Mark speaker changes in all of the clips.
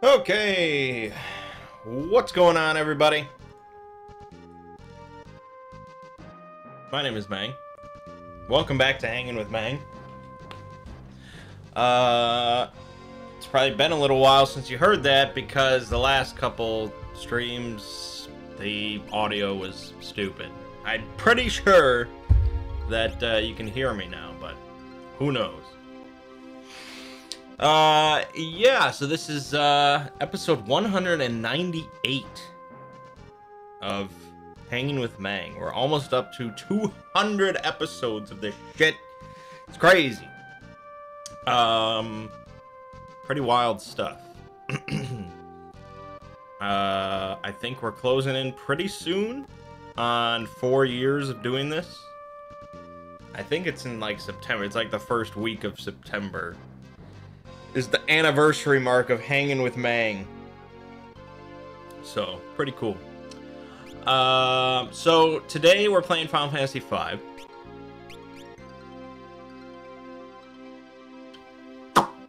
Speaker 1: Okay, what's going on, everybody? My name is Mangg. Welcome back to Hanging with Mangg. It's probably been a little while since you heard that because the last couple streams, the audio was stupid. I'm pretty sure that you can hear me now, but who knows? Yeah, so this is, episode 198 of Hanging with Mangg. We're almost up to 200 episodes of this shit. It's crazy. Pretty wild stuff. I think we're closing in pretty soon on 4 years of doing this. I think it's in, like, September. It's like the first week of September is the anniversary mark of Hanging with Mangg. So, pretty cool. So today we're playing Final Fantasy V.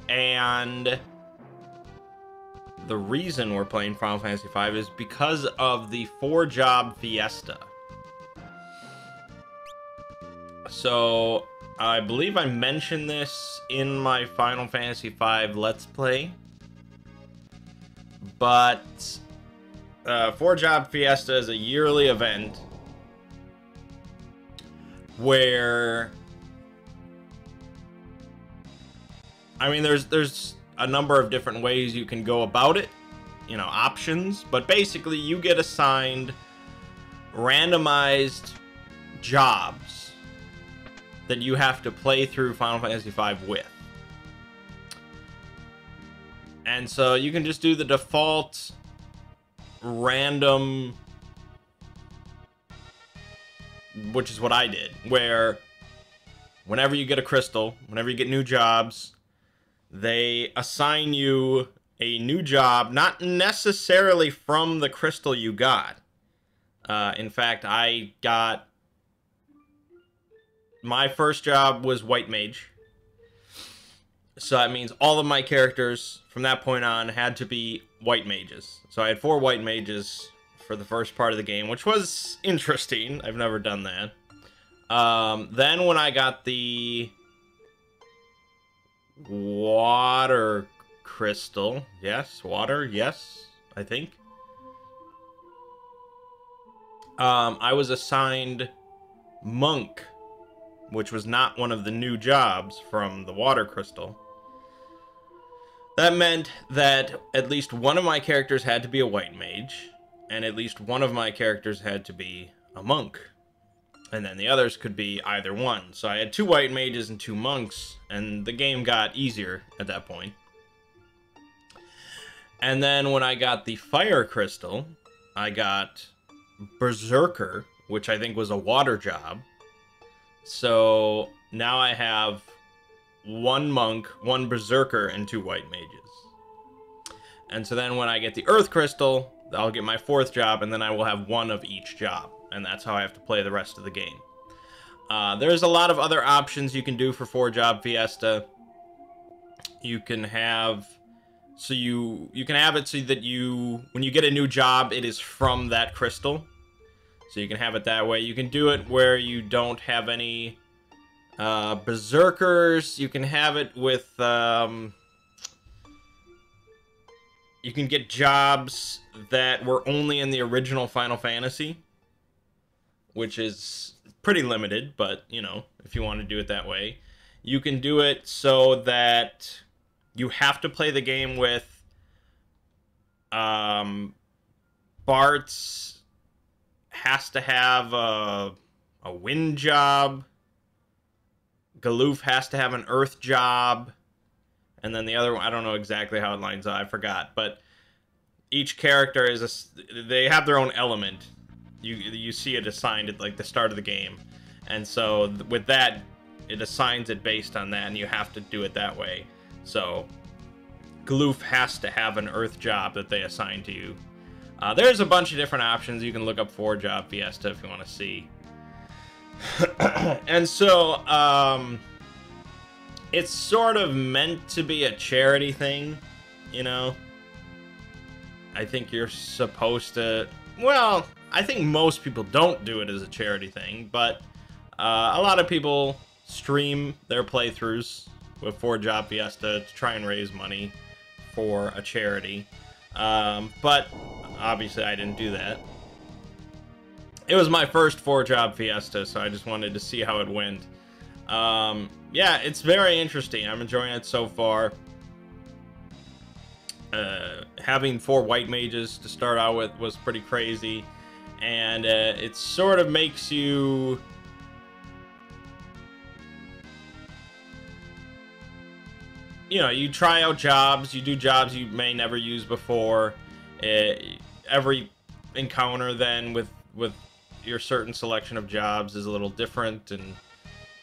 Speaker 1: And the reason we're playing Final Fantasy V is because of the 4-job fiesta. So I believe I mentioned this in my Final Fantasy V Let's Play, but 4-job fiesta is a yearly event where, I mean, there's a number of different ways you can go about it, you know, options, but basically you get assigned randomized jobs that you have to play through Final Fantasy V with. And so you can just do the default random, which is what I did, where whenever you get a crystal, whenever you get new jobs, they assign you a new job, not necessarily from the crystal you got. In fact, I got... my first job was White Mage. So that means all of my characters from that point on had to be White Mages. So I had 4 White Mages for the first part of the game, which was interesting. I've never done that. Then when I got the water crystal, yes, water, yes, I think. I was assigned Monk, which was not one of the new jobs from the water crystal. That meant that at least one of my characters had to be a White Mage, and at least one of my characters had to be a Monk. And then the others could be either one. So I had 2 White Mages and 2 Monks, and the game got easier at that point. And then when I got the Fire Crystal, I got Berserker, which I think was a water job. So now I have 1 Monk, 1 Berserker, and 2 White Mages. And so then when I get the Earth Crystal, I'll get my 4th job, and then I will have 1 of each job. And that's how I have to play the rest of the game. There's a lot of other options you can do for 4-job fiesta. You can have... so you can have it so that when you get a new job, it is from that crystal. So you can have it that way. You can do it where you don't have any berserkers. You can have it with... you can get jobs that were only in the original Final Fantasy, which is pretty limited, but, you know, if you want to do it that way. You can do it so that you have to play the game with Bart's has to have a wind job. Galoof has to have an earth job. And then the other one, I don't know exactly how it lines up. I forgot. But each character is they have their own element. You see it assigned at like the start of the game. And so with that, it assigns it based on that, and you have to do it that way. So Galoof has to have an earth job that they assign to you. There's a bunch of different options. You can look up 4-job fiesta if you want to see. And so, it's sort of meant to be a charity thing, you know? I think you're supposed to... Well, I think most people don't do it as a charity thing, but a lot of people stream their playthroughs with 4 Job Fiesta to try and raise money for a charity. But obviously I didn't do that. It was my first 4 Job Fiesta, so I just wanted to see how it went. Yeah, it's very interesting. I'm enjoying it so far. Having 4 white mages to start out with was pretty crazy, and it sort of makes you you try out jobs, you do jobs you may never use before. Every encounter then with your certain selection of jobs is a little different, and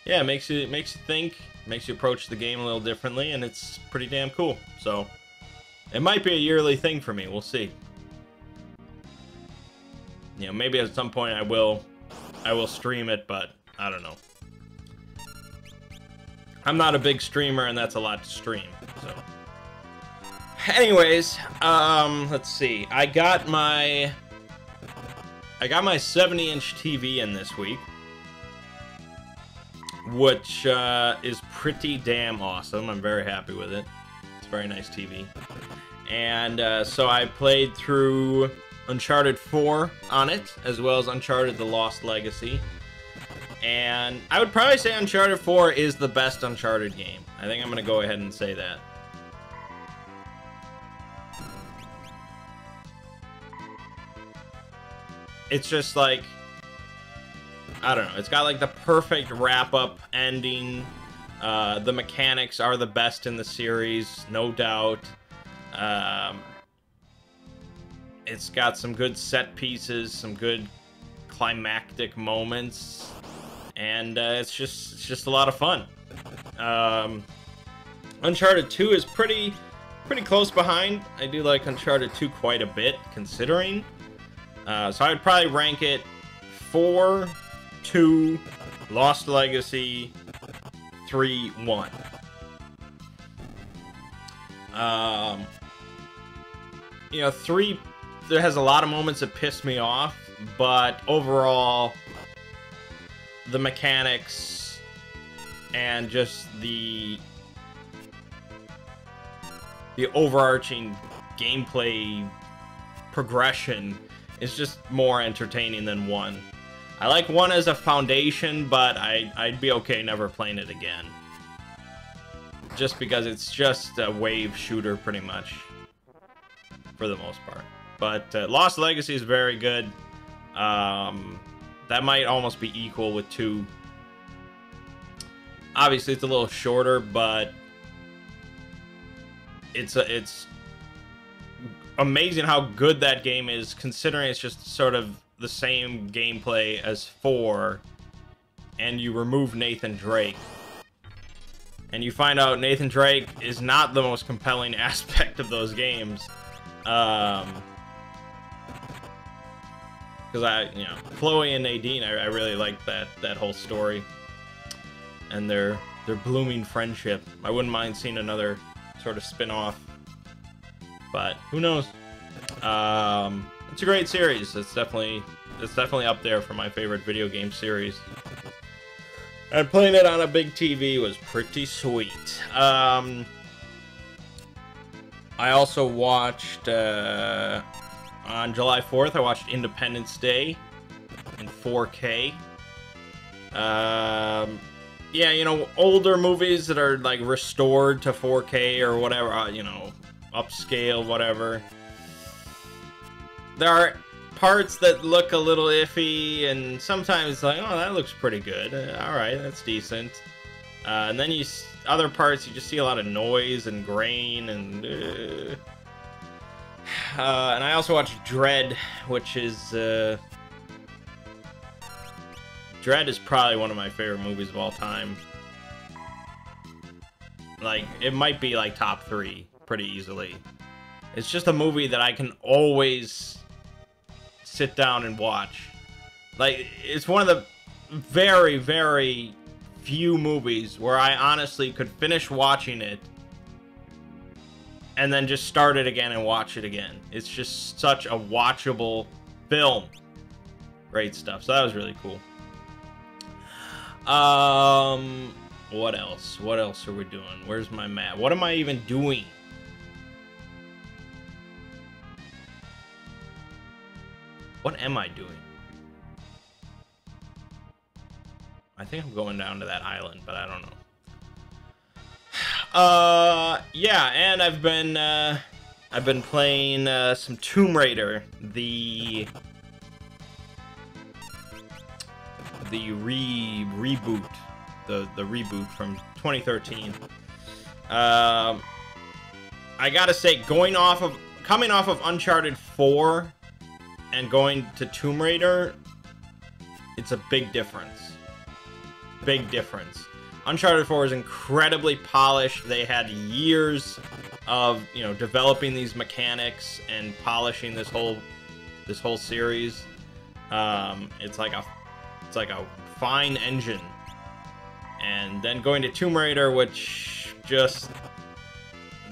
Speaker 1: yeah, it makes you think, makes you approach the game a little differently, and it's pretty damn cool. So it might be a yearly thing for me. We'll see. Maybe at some point I will stream it, but I don't know. I'm not a big streamer, and that's a lot to stream. So, anyways, let's see. I got my 70-inch TV in this week, which is pretty damn awesome. I'm very happy with it. It's a very nice TV. And so I played through Uncharted 4 on it, as well as Uncharted: The Lost Legacy. And I would probably say Uncharted 4 is the best Uncharted game. I think I'm going to go ahead and say that. It's just like, I don't know, it's got like the perfect wrap-up ending. The mechanics are the best in the series, no doubt. It's got some good set pieces, some good climactic moments, and it's just a lot of fun. Uncharted 2 is pretty close behind. I do like Uncharted 2 quite a bit, considering. So I would probably rank it 4, 2, Lost Legacy, 3, 1. You know, 3, there has a lot of moments that piss me off, but overall, the mechanics and just the overarching gameplay progression is just more entertaining than 1. I like 1 as a foundation, but I'd be okay never playing it again. Just because it's just a wave shooter, pretty much, for the most part. But Lost Legacy is very good. That might almost be equal with 2. Obviously, it's a little shorter, but it's amazing how good that game is, considering it's just sort of the same gameplay as 4, and you remove Nathan Drake. And you find out Nathan Drake is not the most compelling aspect of those games. Because Chloe and Nadine, I really like that whole story. And their blooming friendship. I wouldn't mind seeing another sort of spin-off. But who knows? It's a great series. It's definitely up there for my favorite video game series. And playing it on a big TV was pretty sweet. I also watched on July 4th. I watched Independence Day in 4K. Yeah, you know, older movies that are like restored to 4K or whatever, upscale, whatever. There are parts that look a little iffy, and sometimes like, oh, that looks pretty good. All right, that's decent. And then other parts you just see a lot of noise and grain, and I also watched Dread, which is Dread is probably one of my favorite movies of all time. Like, it might be like top 3 pretty easily. It's just a movie that I can always sit down and watch. Like, it's one of the very, very few movies where I honestly could finish watching it and then just start it again and watch it again. It's just such a watchable film. Great stuff. So that was really cool. What else? What else are we doing? Where's my map? What am I even doing? What am I doing? I think I'm going down to that island, but I don't know. Yeah, and I've been playing some Tomb Raider, the reboot, the reboot from 2013. I gotta say, coming off of Uncharted 4 and going to Tomb Raider, it's a big difference. Big difference. Uncharted 4 is incredibly polished. They had years of, you know, developing these mechanics and polishing this whole series. It's like a fine engine. And then going to Tomb Raider, which just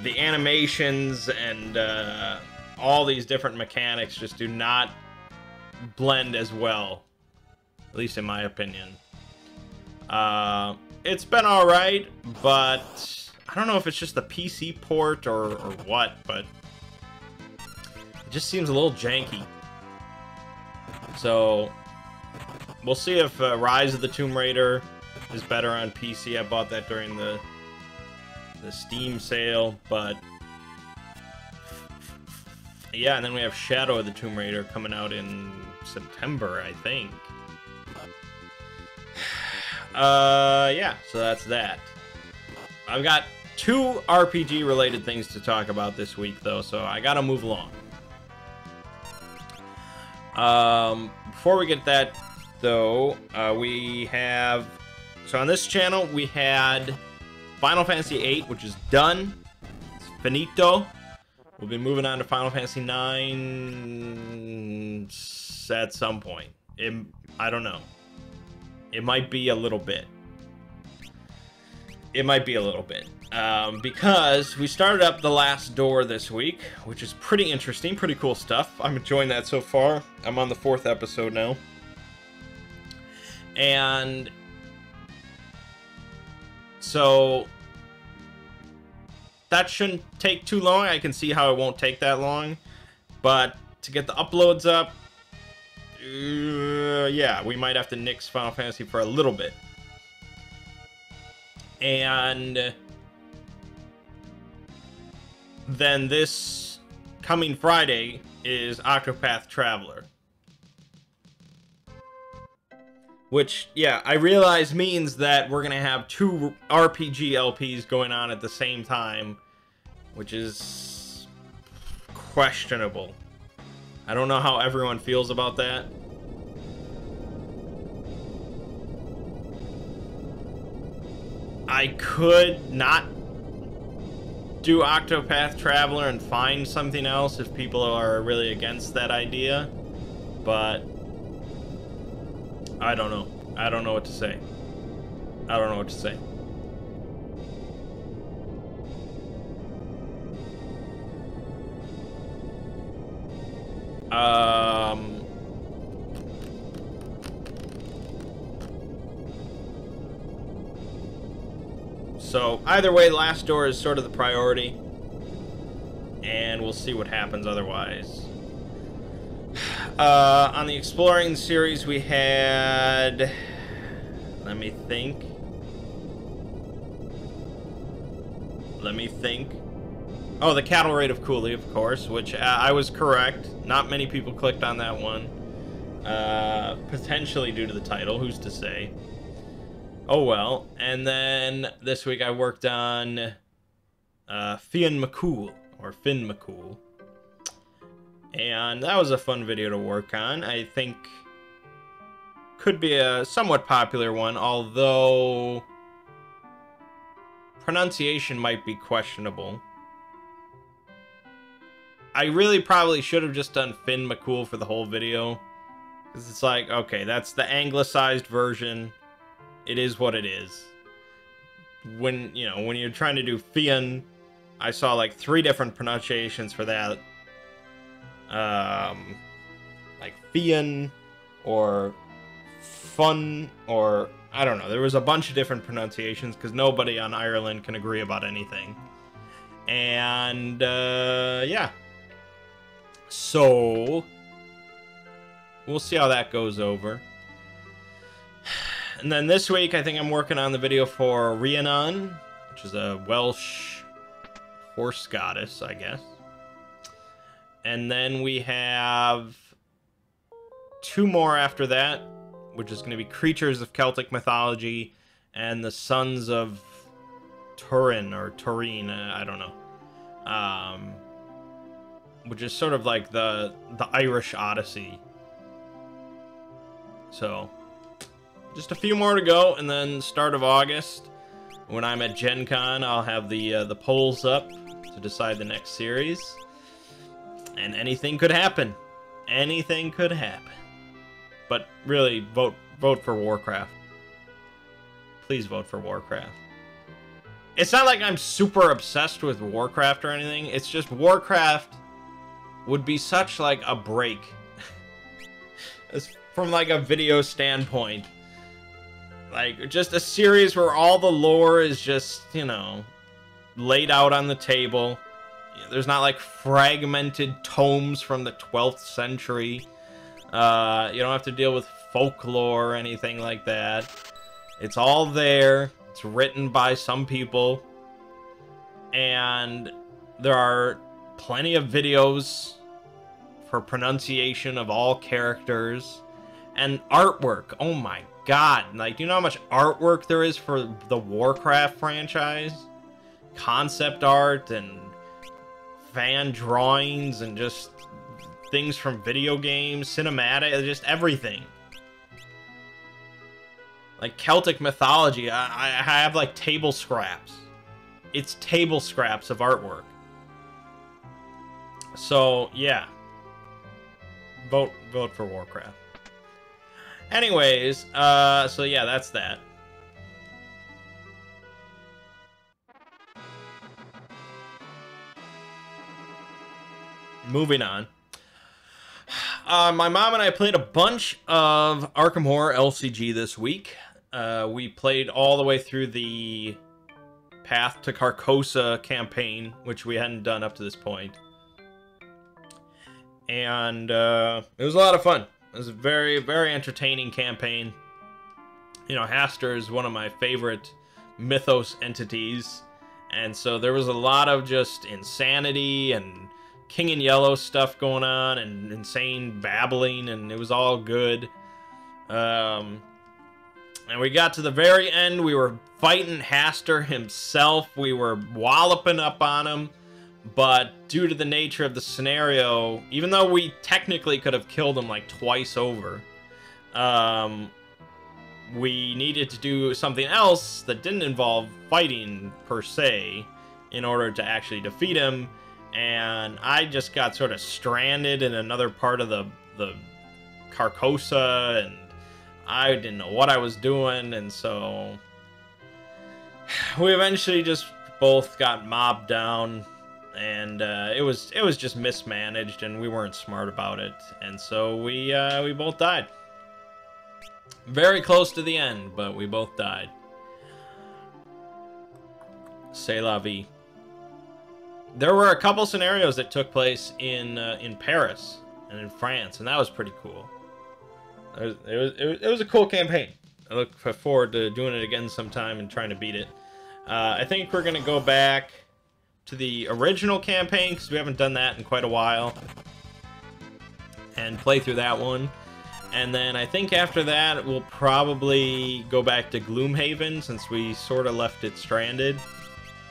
Speaker 1: the animations and all these different mechanics just do not blend as well, at least in my opinion. It's been alright, but I don't know if it's just the PC port or what, but it just seems a little janky. So we'll see if Rise of the Tomb Raider is better on PC. I bought that during the Steam sale, but yeah, and then we have Shadow of the Tomb Raider coming out in September, I think. Yeah, so that's that. I've got 2 RPG related things to talk about this week, though, so I gotta move along. Before we get that, though, we have... So on this channel, we had Final Fantasy VIII, which is done. It's finito. We'll be moving on to Final Fantasy IX at some point. I don't know. It might be a little bit. It might be a little bit. Because we started up The Last Door this week, which is pretty interesting, pretty cool stuff. I'm enjoying that so far. I'm on the 4th episode now. And so that shouldn't take too long. I can see how it won't take that long. But to get the uploads up, yeah, we might have to nix Final Fantasy for a little bit. And then this coming Friday is Octopath Traveler. Which, yeah, I realize means that we're going to have 2 RPG LPs going on at the same time, which is questionable. I don't know how everyone feels about that. I could not do Octopath Traveler and find something else if people are really against that idea, but I don't know. I don't know what to say. I don't know what to say. So either way, Last Door is sort of the priority, and we'll see what happens otherwise. On the Exploring series, we had... Let me think. Oh, the Cattle Raid of Cooley, of course, which I was correct. Not many people clicked on that one. Potentially due to the title, who's to say? Oh well. And then this week I worked on Finn McCool, or Finn McCool. And that was a fun video to work on. I think could be a somewhat popular one, although pronunciation might be questionable. I really probably should have just done Finn McCool for the whole video, because it's like, okay, that's the anglicized version. It is what it is. When, you know, when you're trying to do Finn, I saw like 3 different pronunciations for that. Like Fian or Fun or I don't know. There was a bunch of different pronunciations because nobody on Ireland can agree about anything. And yeah. So we'll see how that goes over. And then this week, I think I'm working on the video for Rhiannon, which is a Welsh horse goddess, I guess. And then we have 2 more after that, which is going to be Creatures of Celtic Mythology and the Sons of Turin, or Turin, I don't know. Which is sort of like the Irish Odyssey. So just a few more to go, and then start of August, when I'm at Gen Con, I'll have the polls up to decide the next series. And anything could happen. Anything could happen. But really, vote for Warcraft. Please vote for Warcraft. It's not like I'm super obsessed with Warcraft or anything. It's just Warcraft would be such like a break. From like a video standpoint. Like, just a series where all the lore is just, you know, laid out on the table. There's not, like, fragmented tomes from the 12th century. You don't have to deal with folklore or anything like that. It's all there. It's written by some people. And there are plenty of videos for pronunciation of all characters. And artwork. Oh my God, like, do you know how much artwork there is for the Warcraft franchise? Concept art and fan drawings and just things from video games, cinematic, just everything. Like Celtic mythology, I have like table scraps. It's table scraps of artwork. So, yeah. Vote for Warcraft. Anyways, so yeah, that's that. Moving on. My mom and I played a bunch of Arkham Horror LCG this week. We played all the way through the Path to Carcosa campaign, which we hadn't done up to this point. And it was a lot of fun. It was a very, very entertaining campaign. You know, Hastur is one of my favorite mythos entities. And so there was a lot of just insanity and King in Yellow stuff going on and insane babbling, and it was all good. And we got to the very end. We were fighting Hastur himself. We were walloping up on him. But due to the nature of the scenario, even though we technically could have killed him like twice over, we needed to do something else that didn't involve fighting per se in order to actually defeat him. And I just got sort of stranded in another part of the Carcosa, and I didn't know what I was doing, and so we eventually just both got mobbed down. And it was just mismanaged, and we weren't smart about it, and so we both died. Very close to the end, but we both died. C'est la vie. There were a couple scenarios that took place in Paris and in France, and that was pretty cool. It was a cool campaign. I look forward to doing it again sometime and trying to beat it. I think we're gonna go back to the original campaign, because we haven't done that in quite a while, and play through that one. And then I think after that we'll probably go back to Gloomhaven, since we sort of left it stranded.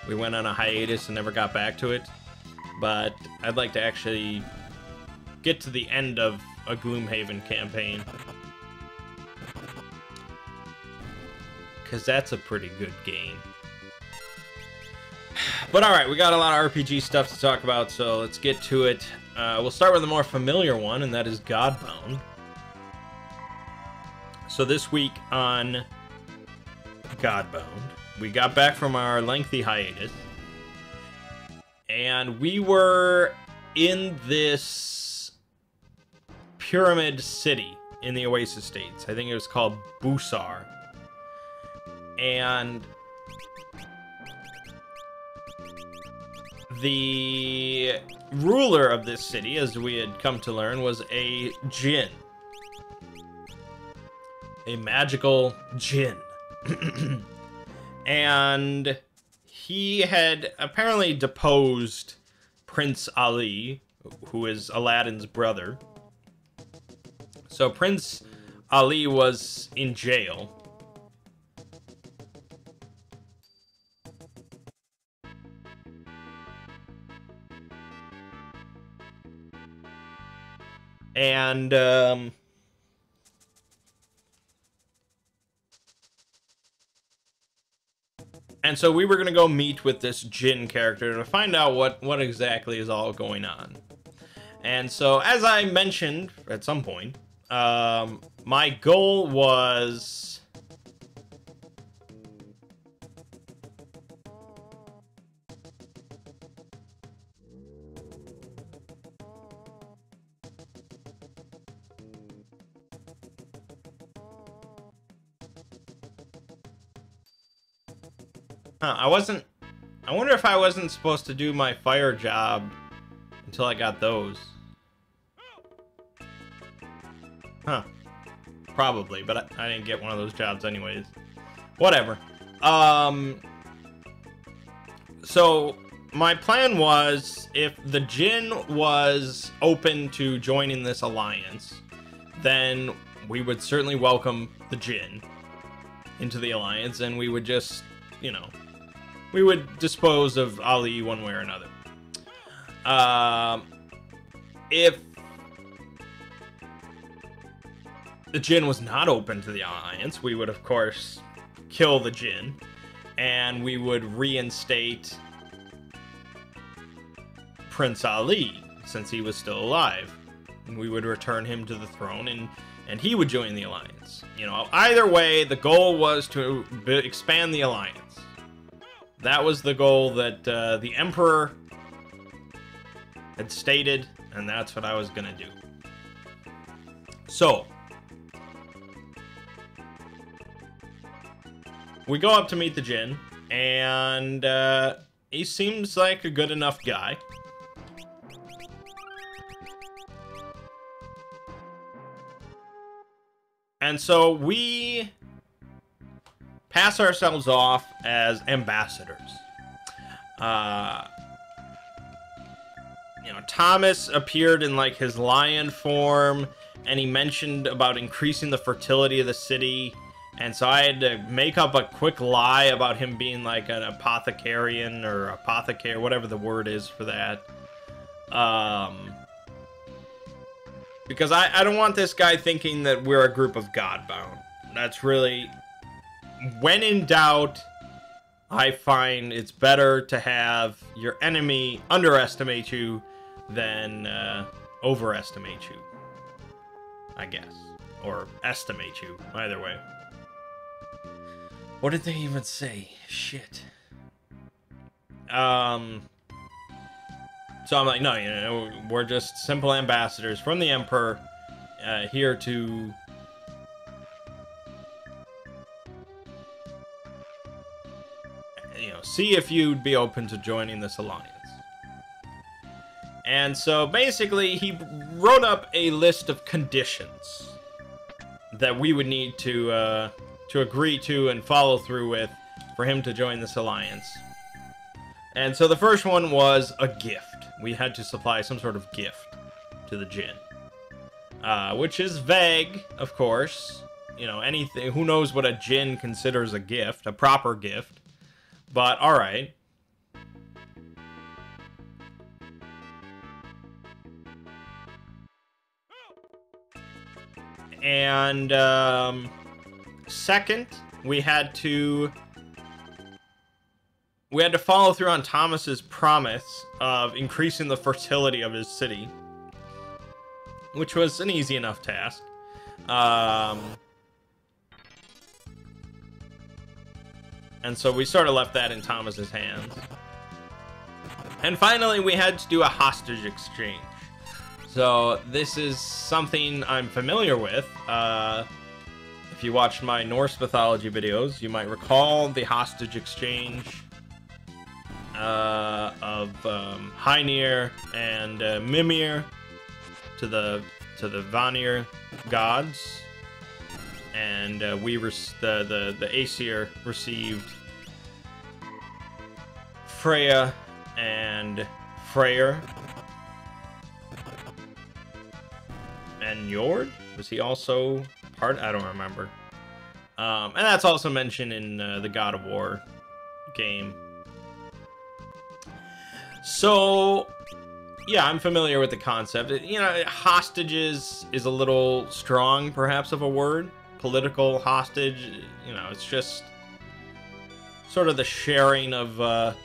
Speaker 1: We went on a hiatus and never got back to it, but I'd like to actually get to the end of a Gloomhaven campaign, because that's a pretty good game. But alright, we got a lot of RPG stuff to talk about, so let's get to it. We'll start with a more familiar one, and that is Godbound. So this week on Godbound, we got back from our lengthy hiatus, And we were in this pyramid city in the Oasis States. I think it was called Busar. And the ruler of this city, as we had come to learn, was a djinn. A magical djinn. And he had apparently deposed Prince Ali, who is Aladdin's brother. So Prince Ali was in jail. And so we were going to go meet with this Jinn character to find out what exactly is all going on. And so, as I mentioned at some point, my goal was... I wonder if I wasn't supposed to do my fire job until I got those. Huh. Probably, but I didn't get one of those jobs anyways. Whatever. So, my plan was, if the Jinn was open to joining this alliance, then we would certainly welcome the Jinn into the alliance, and we would just, you know, we would dispose of Ali one way or another. If the Jinn was not open to the alliance, we would, of course, kill the Jinn, and we would reinstate Prince Ali, since he was still alive. And we would return him to the throne, and he would join the alliance. You know, either way, the goal was to expand the alliance. That was the goal that the Emperor had stated, and that's what I was gonna do. So, we go up to meet the Jinn, and he seems like a good enough guy. And so we pass ourselves off as ambassadors. You know, Thomas appeared in like his lion form, and he mentioned about increasing the fertility of the city. And so I had to make up a quick lie about him being like an apothecarian or apothecary, whatever the word is for that. Because I don't want this guy thinking that we're a group of Godbound. That's really... When in doubt, I find it's better to have your enemy underestimate you than overestimate you, I guess. Or estimate you, either way. What did they even say? Shit. So I'm like, no, you know, we're just simple ambassadors from the Emperor, here to... you know, see if you'd be open to joining this alliance. And so basically he wrote up a list of conditions that we would need to agree to and follow through with for him to join this alliance. And so the first one was a gift. We had to supply some sort of gift to the Jinn, which is vague, of course. You know, anything, who knows what a Jinn considers a gift, a proper gift. But, alright. And, second, we had to follow through on Thomas's promise of increasing the fertility of his city, which was an easy enough task. And so we sort of left that in Thomas's hands. And finally, we had to do a hostage exchange. So this is something I'm familiar with. If you watched my Norse mythology videos, you might recall the hostage exchange of Heinir and Mimir to the Vanir gods, and the Aesir received Freya and Freyr. And Njord? Was he also part? I don't remember. And that's also mentioned in the God of War game. So, yeah, I'm familiar with the concept. You know, hostages is a little strong, perhaps, of a word. Political hostage, you know, it's just sort of the sharing of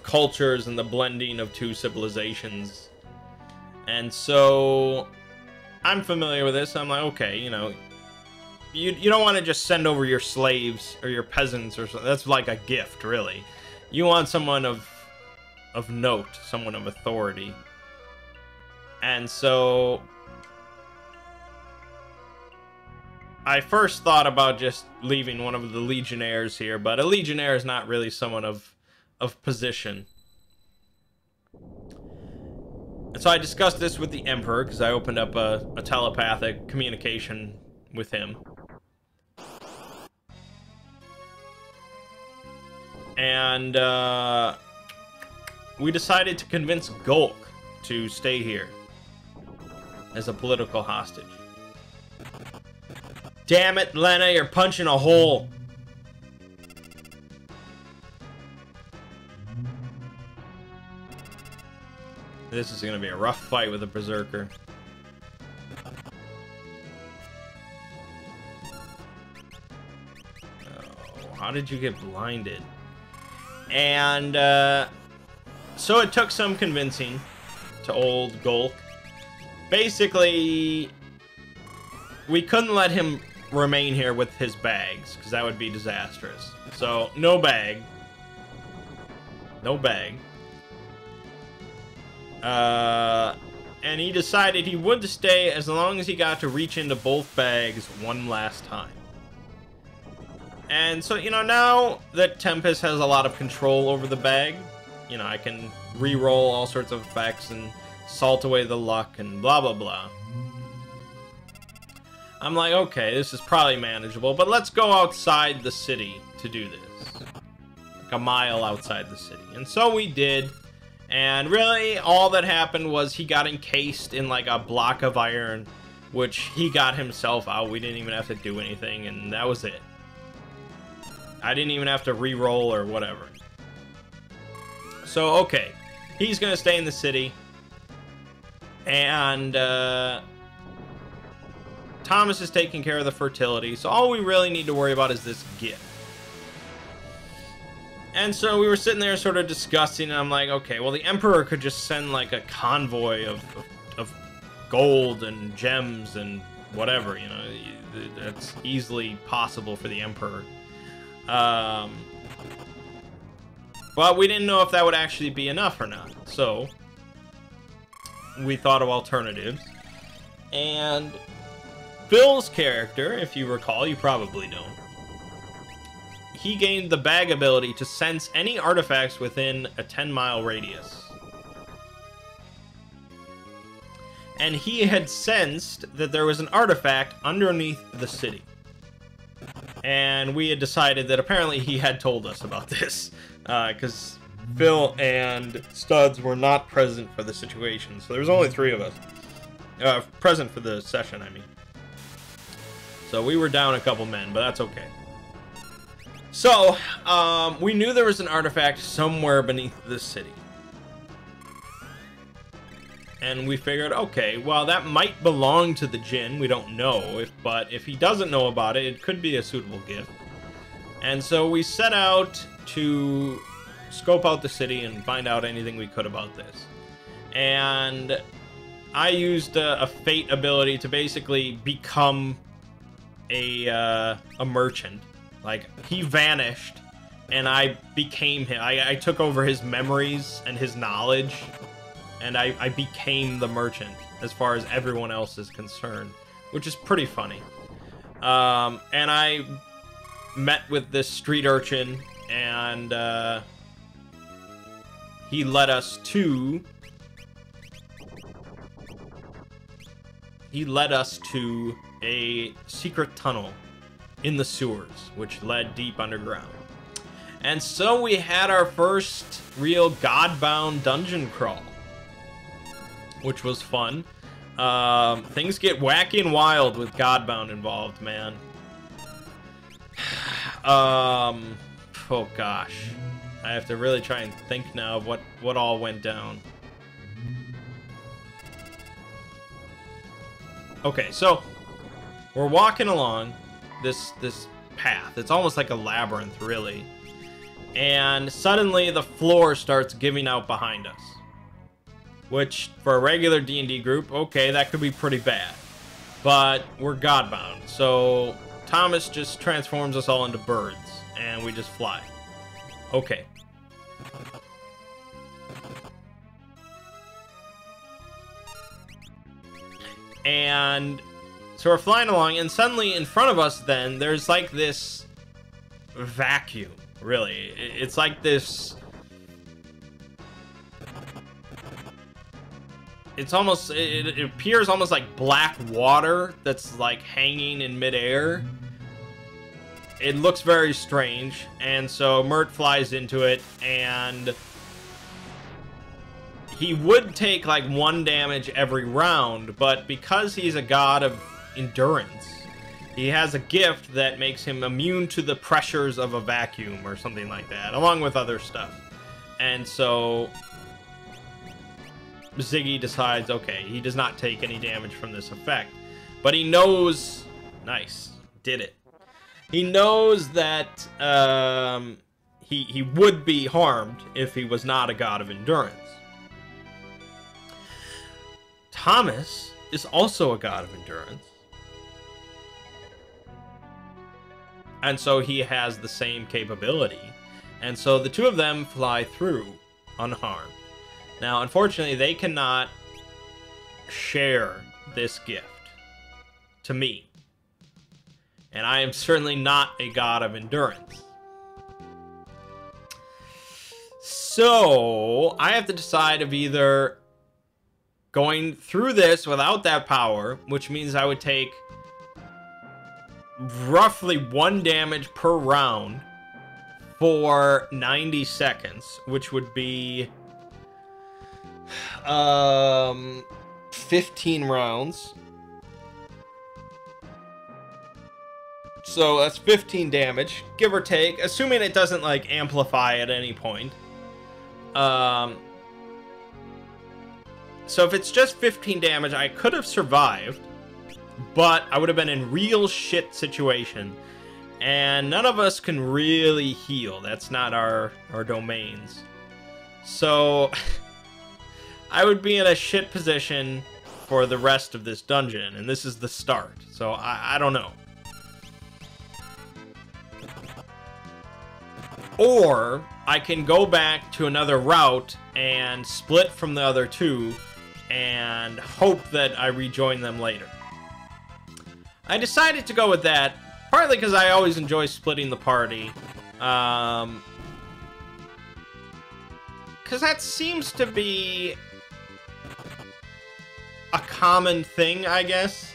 Speaker 1: cultures and the blending of two civilizations. And so I'm familiar with this. I'm like, okay, you know, you don't want to just send over your slaves or your peasants or something. That's like a gift, really. You want someone of note, someone of authority. And so I first thought about just leaving one of the legionnaires here, but a legionnaire is not really someone of position. And so I discussed this with the Emperor, because I opened up a telepathic communication with him. And we decided to convince Gulk to stay here as a political hostage. Damn it, Lena, you're punching a hole. This is going to be a rough fight with a berserker. Oh, how did you get blinded? And so it took some convincing to old Gulk. Basically, we couldn't let him remain here with his bags, because that would be disastrous. So, no bag. No bag. And he decided he would stay as long as he got to reach into both bags one last time. And so, you know, now that Tempest has a lot of control over the bag, you know, I can re-roll all sorts of effects and salt away the luck and blah, blah, blah. I'm like, okay, this is probably manageable, but let's go outside the city to do this. Like a mile outside the city. And so we did. And really, all that happened was he got encased in like a block of iron, which he got himself out. We didn't even have to do anything, and that was it. I didn't even have to re-roll or whatever. So, okay. He's going to stay in the city. And Thomas is taking care of the fertility. So all we really need to worry about is this gift. And so we were sitting there sort of discussing, and I'm like, okay, well, the Emperor could just send like a convoy of gold and gems and whatever, you know. That's easily possible for the Emperor. But we didn't know if that would actually be enough or not. So we thought of alternatives. And Phil's character, if you recall, you probably don't, he gained the bag ability to sense any artifacts within a 10-mile radius. And he had sensed that there was an artifact underneath the city. And we had decided that apparently he had told us about this. Because Phil and Studs were not present for the situation. So there was only 3 of us. Present for the session, I mean. So we were down a couple men, but that's okay. So, we knew there was an artifact somewhere beneath the city. And we figured, okay, well, that might belong to the Jinn. We don't know, but if he doesn't know about it, it could be a suitable gift. And so we set out to scope out the city and find out anything we could about this. And I used a fate ability to basically become a merchant. Like, he vanished, and I became him. I took over his memories and his knowledge, and I became the merchant as far as everyone else is concerned, which is pretty funny. And I met with this street urchin, and he led us to a secret tunnel in the sewers, which led deep underground. And so we had our first real godbound dungeon crawl, which was fun. Things get wacky and wild with godbound involved, man. Oh gosh, I have to really try and think now of what all went down. Okay, so we're walking along this path. It's almost like a labyrinth, really. And suddenly the floor starts giving out behind us. Which, for a regular D&D group, okay, that could be pretty bad. But we're godbound, so Thomas just transforms us all into birds, and we just fly. Okay. And so we're flying along, and suddenly in front of us then, there's like this vacuum, really. It's like this... It's almost, it appears almost like black water that's like hanging in midair. It looks very strange, and so Mert flies into it, and he would take like 1 damage every round, but because he's a god of endurance, he has a gift that makes him immune to the pressures of a vacuum or something like that, along with other stuff. And so Ziggy decides, okay, he does not take any damage from this effect, but he knows, nice, did it. He knows that he would be harmed if he was not a god of endurance. Thomas is also a god of endurance, and so he has the same capability, and so the two of them fly through unharmed. Now, unfortunately, they cannot share this gift to me. And I am certainly not a god of endurance. So, I have to decide of either going through this without that power, which means I would take roughly 1 damage per round for 90 seconds, which would be 15 rounds. So that's 15 damage, give or take, assuming it doesn't like amplify at any point. So if it's just 15 damage, I could have survived, but I would have been in real shit situation, and none of us can really heal. That's not our domains. So I would be in a shit position for the rest of this dungeon, and this is the start, so I don't know. Or I can go back to another route and split from the other two and hope that I rejoin them later. I decided to go with that, partly because I always enjoy splitting the party. Because that seems to be a common thing, I guess.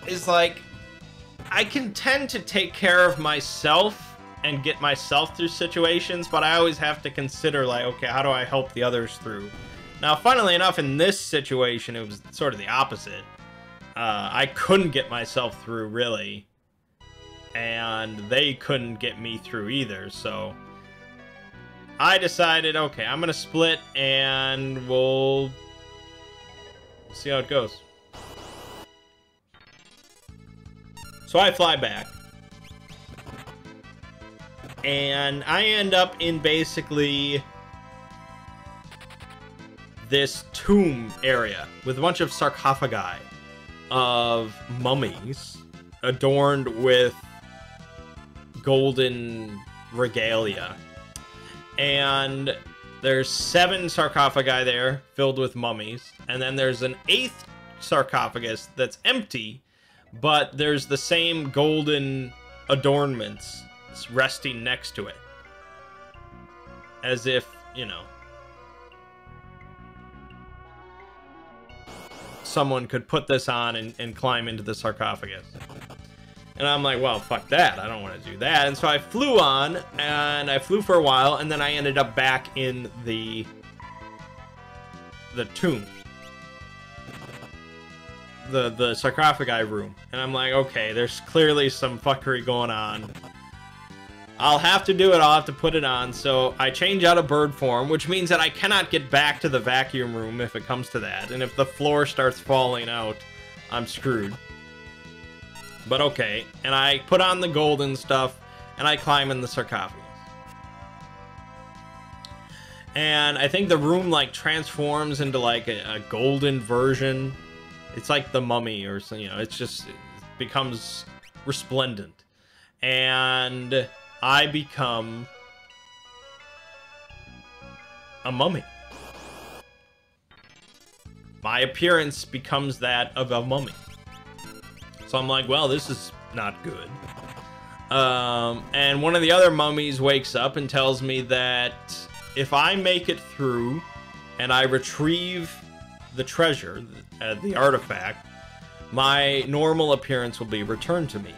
Speaker 1: Is like, I can tend to take care of myself and get myself through situations, but I always have to consider, like, okay, how do I help the others through? Now, funnily enough, in this situation, it was sort of the opposite. I couldn't get myself through, really, and they couldn't get me through either, so I decided, okay, I'm gonna split, and we'll see how it goes. So I fly back, and I end up in basically this tomb area with a bunch of sarcophagi of mummies adorned with golden regalia. And there's 7 sarcophagi there filled with mummies. And then there's an 8th sarcophagus that's empty, but there's the same golden adornments resting next to it. As if, you know, someone could put this on and climb into the sarcophagus. And I'm like, well, fuck that. I don't want to do that. And so I flew on, and I flew for a while, and then I ended up back in the tomb. The sarcophagi room. And I'm like, okay, there's clearly some fuckery going on. I'll have to do it. I'll have to put it on. So I change out of bird form, which means that I cannot get back to the vacuum room if it comes to that. And if the floor starts falling out, I'm screwed. But okay. And I put on the golden stuff, and I climb in the sarcophagus. And I think the room, like, transforms into, like, a golden version. It's like the mummy or something, you know, it's just, it becomes resplendent. And I become a mummy. My appearance becomes that of a mummy. So I'm like, well, this is not good. And one of the other mummies wakes up and tells me that if I make it through and I retrieve the treasure, the artifact, my normal appearance will be returned to me.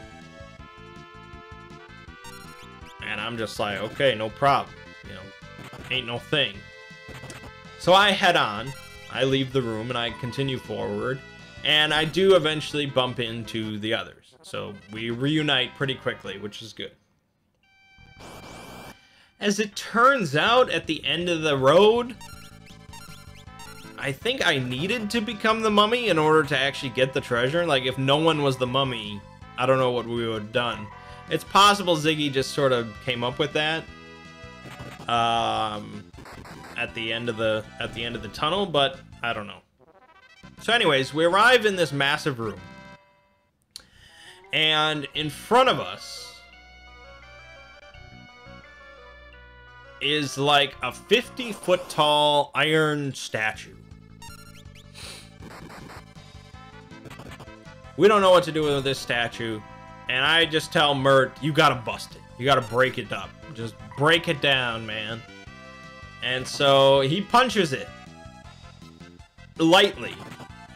Speaker 1: And I'm just like, okay, no problem. You know, ain't no thing. So I head on. I leave the room and I continue forward. And I do eventually bump into the others. So we reunite pretty quickly, which is good. As it turns out, at the end of the road, I think I needed to become the mummy in order to actually get the treasure. Like, if no one was the mummy, I don't know what we would have done. It's possible Ziggy just sort of came up with that at the end of the tunnel, but I don't know. So anyways, we arrive in this massive room, and in front of us is like a 50-foot tall iron statue. We don't know what to do with this statue, and I just tell Mert, you gotta bust it. You gotta break it up. Just break it down, man. And so he punches it. Lightly.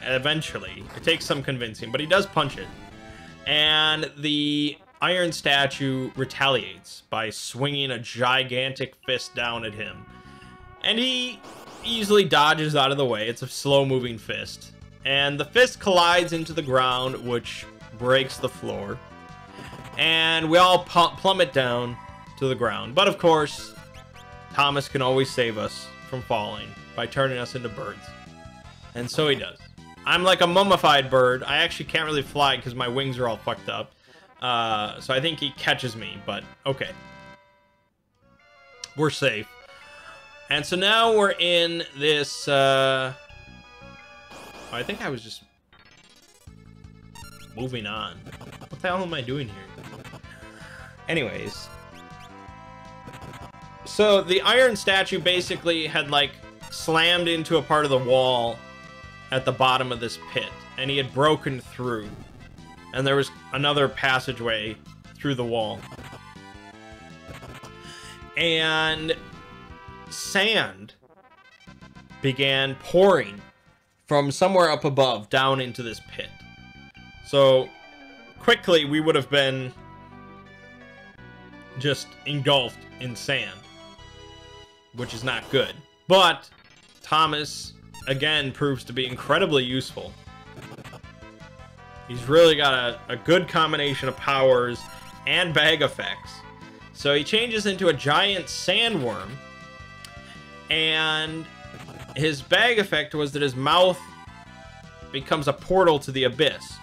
Speaker 1: Eventually. It takes some convincing, but he does punch it. And the iron statue retaliates by swinging a gigantic fist down at him. And he easily dodges out of the way. It's a slow-moving fist. And the fist collides into the ground, which breaks the floor. And we all plummet down to the ground. But of course, Thomas can always save us from falling by turning us into birds. And so he does. I'm like a mummified bird. I actually can't really fly because my wings are all fucked up. So I think he catches me, but okay. We're safe. And so now we're in this, I think I was just moving on. What the hell am I doing here? Anyways. So the iron statue basically had like slammed into a part of the wall at the bottom of this pit, and he had broken through. And there was another passageway through the wall. And sand began pouring from somewhere up above down into this pit. So quickly we would have been just engulfed in sand, which is not good. But Thomas again proves to be incredibly useful. He's really got a good combination of powers and bag effects. So he changes into a giant sandworm, and his bag effect was that his mouth becomes a portal to the abyss.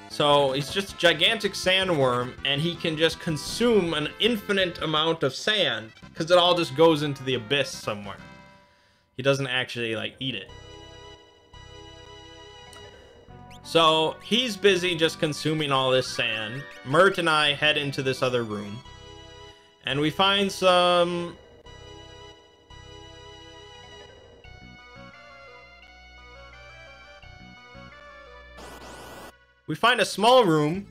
Speaker 1: So he's just a gigantic sandworm, and he can just consume an infinite amount of sand because it all just goes into the abyss somewhere. He doesn't actually like eat it. So he's busy just consuming all this sand. Mert and I head into this other room. And we find some... We find a small room.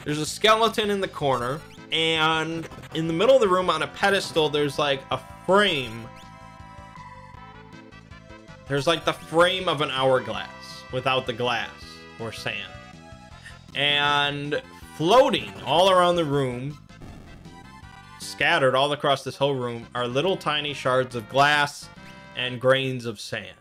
Speaker 1: There's a skeleton in the corner. And in the middle of the room on a pedestal, there's like a frame. There's like the frame of an hourglass without the glass or sand. And floating all around the room, scattered all across this whole room, are little tiny shards of glass and grains of sand.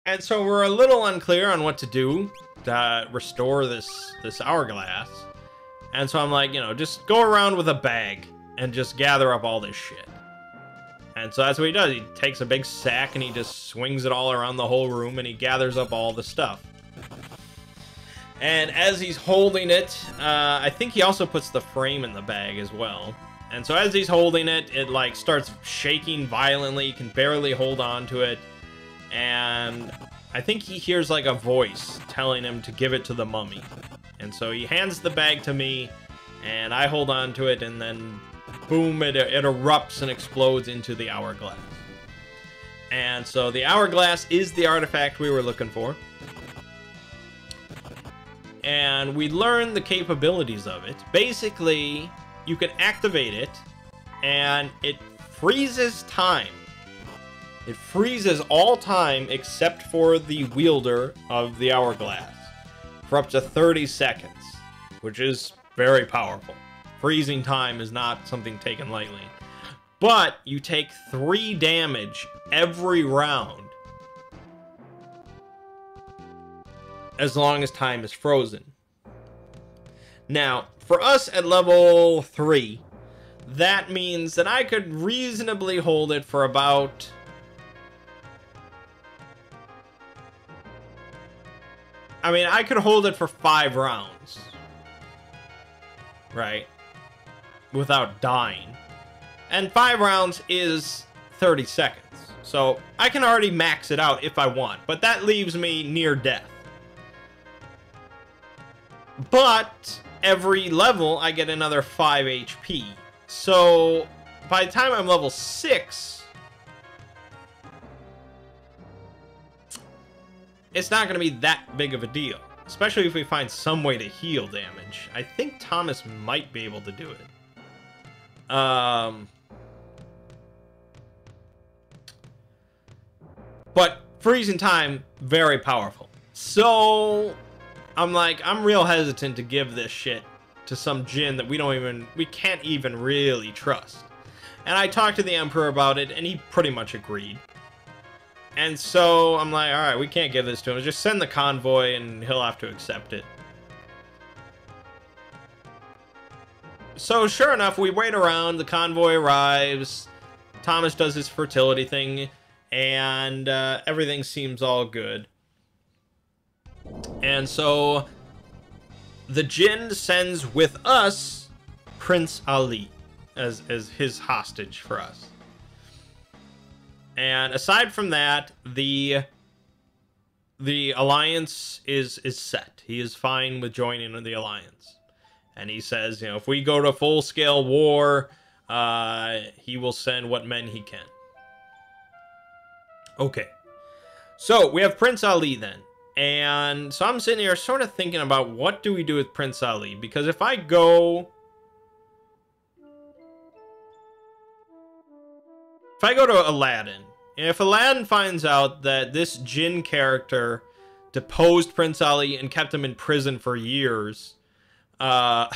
Speaker 1: And so we're a little unclear on what to do to restore this hourglass. And so I'm like, you know, just go around with a bag and just gather up all this shit. And so that's what he does. He takes a big sack and he just swings it all around the whole room and he gathers up all the stuff. And as he's holding it, I think he also puts the frame in the bag as well. And so as he's holding it, it like starts shaking violently. He can barely hold on to it. And I think he hears like a voice telling him to give it to the mummy. And so he hands the bag to me, and I hold on to it, and then boom, it erupts and explodes into the hourglass. And so the hourglass is the artifact we were looking for. And we learn the capabilities of it. Basically, you can activate it, and it freezes time. It freezes all time except for the wielder of the hourglass for up to 30 seconds, which is very powerful. Freezing time is not something taken lightly. But you take 3 damage every round as long as time is frozen. Now, for us at level 3, that means that I could reasonably hold it for about... I mean, I could hold it for 5 rounds. Right? Without dying. And 5 rounds is 30 seconds. So I can already max it out if I want. But that leaves me near death. But every level, I get another 5 HP. So by the time I'm level 6... it's not going to be that big of a deal, especially if we find some way to heal damage. I think Thomas might be able to do it. But freezing time, very powerful. So I'm like, I'm real hesitant to give this shit to some djinn that we can't even really trust. And I talked to the Emperor about it, and he pretty much agreed. And so I'm like, all right, we can't give this to him. Just send the convoy and he'll have to accept it. So sure enough, we wait around. The convoy arrives. Thomas does his fertility thing. And everything seems all good. And so the djinn sends with us Prince Ali as his hostage for us. And aside from that, the alliance is set. He is fine with joining the alliance. And he says, you know, if we go to full-scale war, he will send what men he can. Okay. So, we have Prince Ali then. And so I'm sitting here sort of thinking about what do we do with Prince Ali? Because if I go to Aladdin, and if Aladdin finds out that this djinn character deposed Prince Ali and kept him in prison for years, and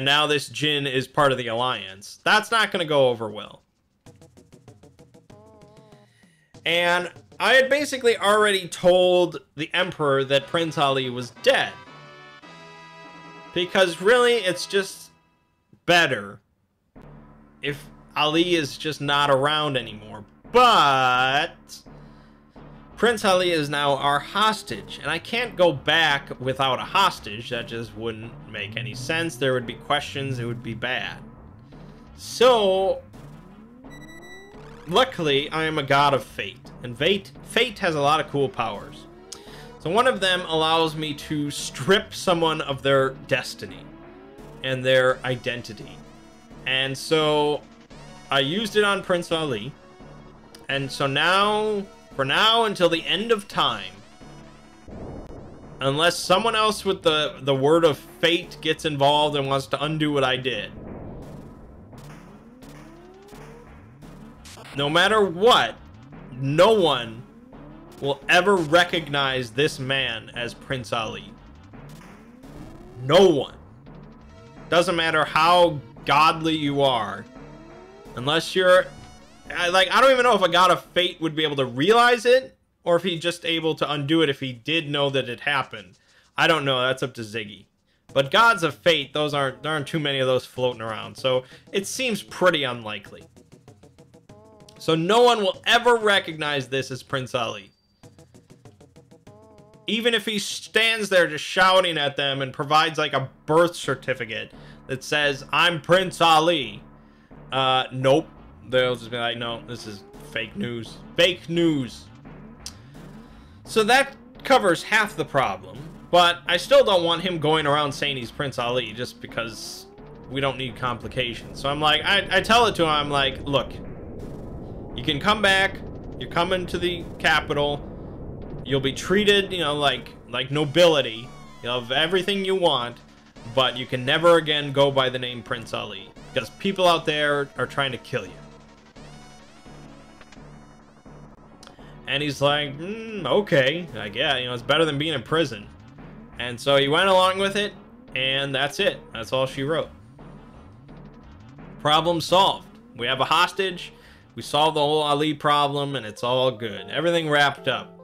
Speaker 1: now this djinn is part of the alliance, that's not going to go over well. And I had basically already told the Emperor that Prince Ali was dead. Because really, it's just better if Ali is just not around anymore. But Prince Ali is now our hostage, and I can't go back without a hostage. That just wouldn't make any sense. There would be questions. It would be bad. So luckily, I am a god of fate, and fate has a lot of cool powers. So one of them allows me to strip someone of their destiny and their identity. And so I used it on Prince Ali. And so now, for now until the end of time, unless someone else with the word of fate gets involved and wants to undo what I did, no matter what, no one will ever recognize this man as Prince Ali. No one. Doesn't matter how godly you are. Unless you're... I don't even know if a god of fate would be able to realize it, or if he's just able to undo it if he did know that it happened. I don't know. That's up to Ziggy. But gods of fate, there aren't too many of those floating around. So it seems pretty unlikely. So no one will ever recognize this as Prince Ali. Even if he stands there just shouting at them and provides like a birth certificate that says, I'm Prince Ali. Nope. They'll just be like, no, this is fake news. Fake news. So that covers half the problem. But I still don't want him going around saying he's Prince Ali just because we don't need complications. So I'm like, I tell it to him, I'm like, look, you can come back. You're coming to the capital. You'll be treated, you know, like nobility. You'll have everything you want, but you can never again go by the name Prince Ali because people out there are trying to kill you. And he's like, okay, like, yeah, you know, it's better than being in prison. And so he went along with it, and that's it. That's all she wrote. Problem solved. We have a hostage. We solved the whole Ali problem, and it's all good. Everything wrapped up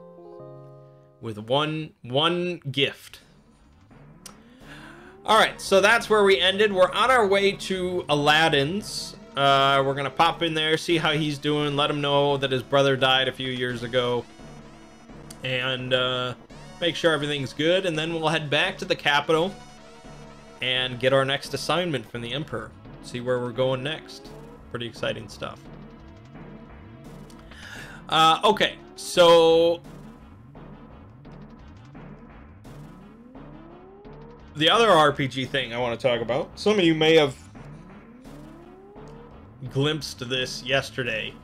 Speaker 1: with one gift. All right, so that's where we ended. We're on our way to Aladdin's. We're gonna pop in there, see how he's doing, let him know that his brother died a few years ago, and make sure everything's good, and then we'll head back to the capital and get our next assignment from the Emperor. See where we're going next. Pretty exciting stuff. Okay, so the other RPG thing I want to talk about, some of you may have glimpsed this yesterday.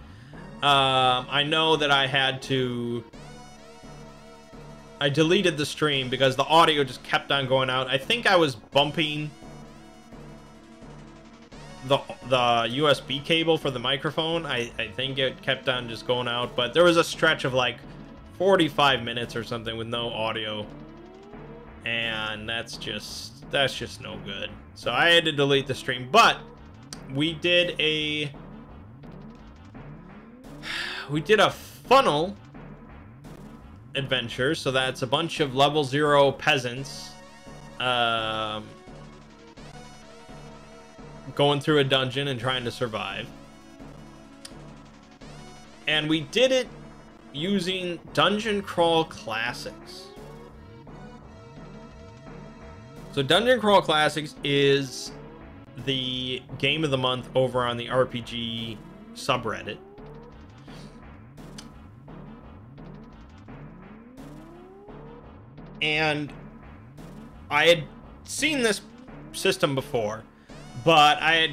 Speaker 1: I know that I deleted the stream because the audio just kept on going out. I think I was bumping the USB cable for the microphone. I think it kept on just going out, but there was a stretch of like 45 minutes or something with no audio, and that's just no good. So I had to delete the stream, but we did a funnel adventure. So that's a bunch of level 0 peasants going through a dungeon and trying to survive. And we did it using Dungeon Crawl Classics. So Dungeon Crawl Classics is the game of the month over on the RPG subreddit. And I had seen this system before, but I had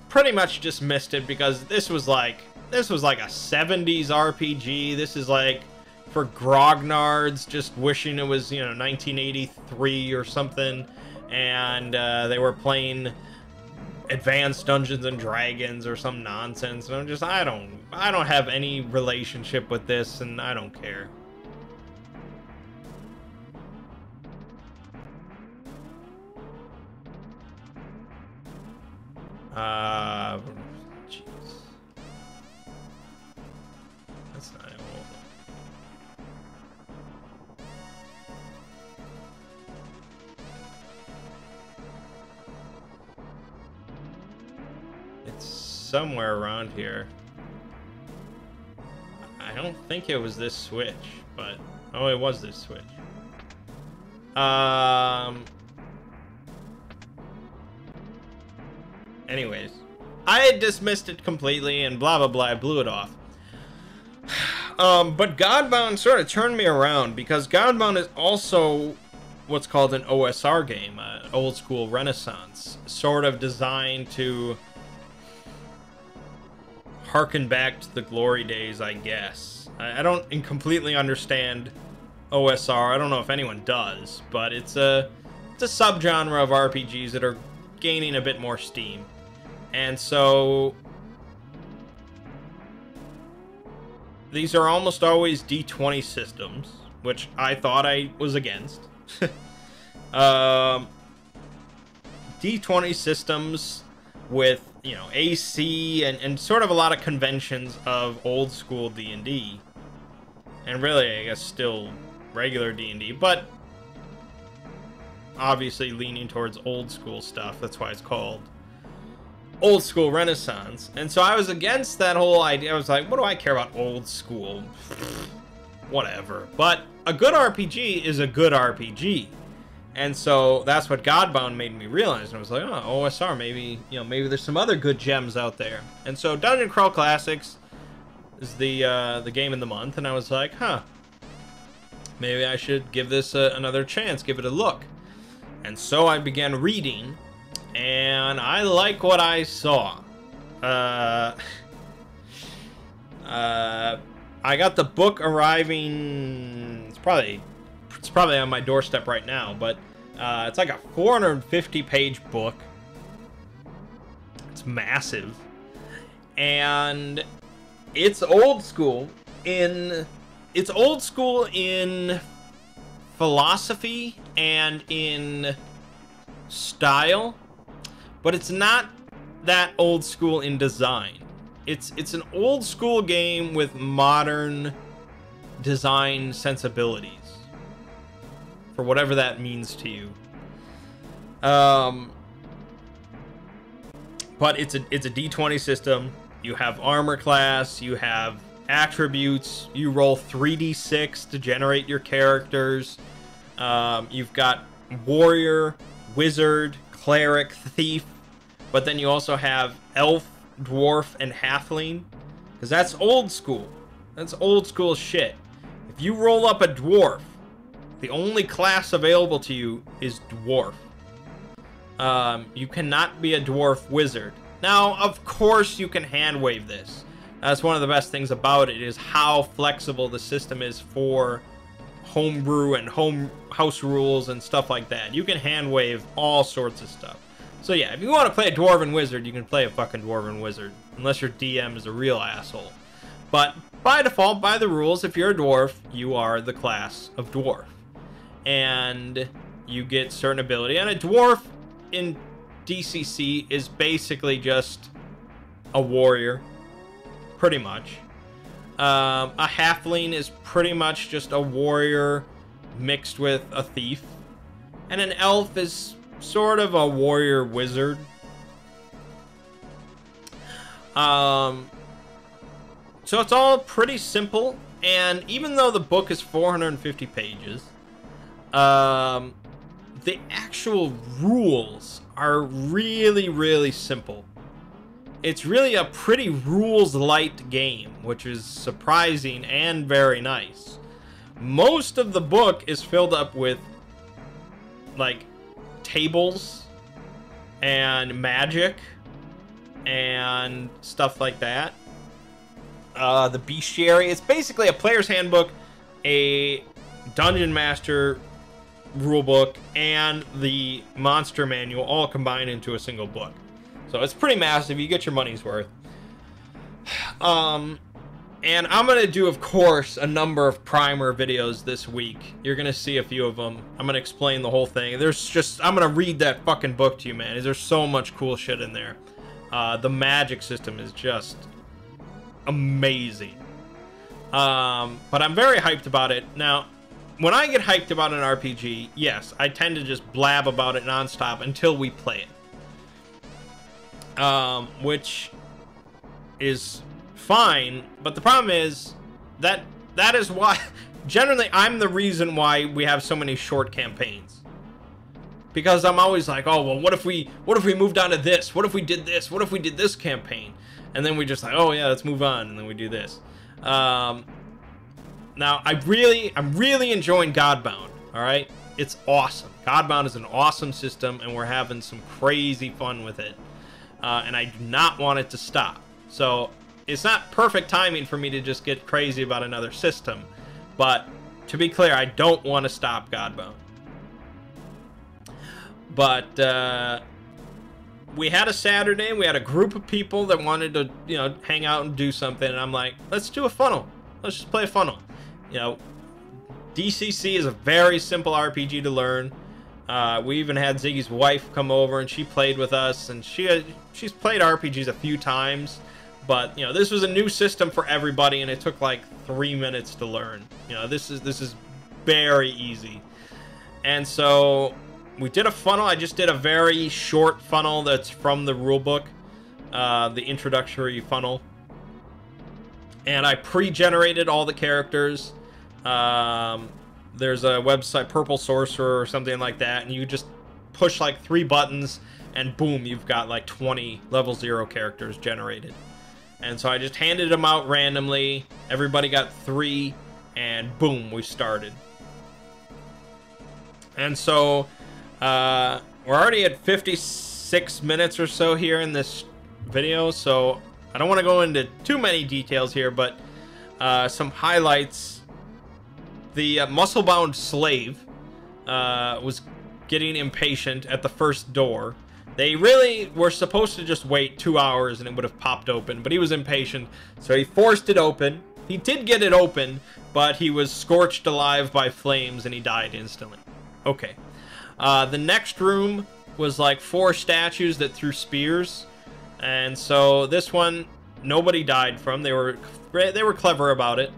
Speaker 1: pretty much dismissed it because this was like a 70s RPG. This is like for grognards just wishing it was, you know, 1983 or something, and they were playing Advanced Dungeons and Dragons or some nonsense, and I'm just, I don't have any relationship with this, and I don't care. Jeez. That's not it. It's somewhere around here. I don't think it was this switch, but oh, it was this switch. Anyways, I had dismissed it completely and blah blah blah, I blew it off. But Godbound sort of turned me around, because Godbound is also what's called an OSR game, old school Renaissance, sort of designed to harken back to the glory days, I guess. I don't completely understand OSR. I don't know if anyone does, but it's a subgenre of RPGs that are gaining a bit more steam. And so these are almost always D20 systems, which I thought I was against. D20 systems with, you know, AC and sort of a lot of conventions of old school D&D. And really, I guess, still regular D&D, but obviously leaning towards old school stuff. That's why it's called old school Renaissance. And so I was against that whole idea. I was like, what do I care about old school? Whatever. But a good RPG is a good RPG. And so that's what Godbound made me realize. And I was like, oh, OSR, maybe, you know, maybe there's some other good gems out there. And so Dungeon Crawl Classics is the game of the month, and I was like, maybe I should give this another chance, give it a look. And so I began reading, and I like what I saw. I got the book arriving. It's probably on my doorstep right now, but it's like a 450-page book. It's massive, and it's old school in philosophy and in style, but it's not that old school in design. It's an old school game with modern design sensibilities, for whatever that means to you. But it's a D20 system. You have armor class, you have attributes, you roll 3d6 to generate your characters. You've got warrior, wizard, cleric, thief, but then you also have elf, dwarf, and halfling, because that's old school. That's old school shit. If you roll up a dwarf, the only class available to you is dwarf. You cannot be a dwarf wizard. Now, of course, you can hand wave this. That's one of the best things about it, is how flexible the system is for homebrew and house rules and stuff like that. You can hand wave all sorts of stuff. So yeah, if you want to play a dwarven wizard, you can play a fucking dwarven wizard, unless your DM is a real asshole. But by default, by the rules, if you're a dwarf, you are the class of dwarf, and you get certain ability. And a dwarf in DCC is basically just a warrior, pretty much. A halfling is pretty much just a warrior mixed with a thief, and an elf is sort of a warrior wizard. So it's all pretty simple, and even though the book is 450 pages, the actual rules are really, really simple. It's really a pretty rules-light game, which is surprising and very nice. Most of the book is filled up with, like, tables and magic and stuff like that. The bestiary, it's basically a player's handbook, a dungeon master rulebook, and the monster manual all combined into a single book. So it's pretty massive. You get your money's worth. And I'm going to do, of course, a number of primer videos this week. You're going to see a few of them. I'm going to explain the whole thing. I'm going to read that fucking book to you, man. There's so much cool shit in there. The magic system is just amazing. But I'm very hyped about it. Now, when I get hyped about an RPG, yes, I tend to just blab about it nonstop until we play it. Which is fine, but the problem is that is why generally I'm the reason why we have so many short campaigns, because I'm always like, oh well, what if we moved on to this, what if we did this, what if we did this campaign, and then we just like, oh yeah, let's move on, and then we do this. Now, I'm really enjoying Godbound, all right? It's awesome. Godbound is an awesome system, and we're having some crazy fun with it. And I do not want it to stop. So, it's not perfect timing for me to just get crazy about another system. But, to be clear, I don't want to stop Godbound. But, we had a Saturday, we had a group of people that wanted to, you know, hang out and do something, and I'm like, let's do a funnel. Let's just play a funnel. You know, DCC is a very simple RPG to learn. We even had Ziggy's wife come over, and she played with us, and she's played RPGs a few times, but, you know, this was a new system for everybody, and it took like 3 minutes to learn. You know, this is very easy. And so we did a funnel. I just did a very short funnel that's from the rulebook, the introductory funnel. And I pre-generated all the characters. There's a website, Purple Sorcerer or something like that, and you just push like 3 buttons, and boom, you've got like 20 level 0 characters generated. And so I just handed them out randomly. Everybody got 3, and boom, we started. And so we're already at 56 minutes or so here in this video, so I don't want to go into too many details here, but some highlights. The muscle-bound slave was getting impatient at the first door. They really were supposed to just wait 2 hours and it would have popped open, but he was impatient, so he forced it open. He did get it open, but he was scorched alive by flames and he died instantly. Okay. The next room was like 4 statues that threw spears, and so this one nobody died from. They were clever about it.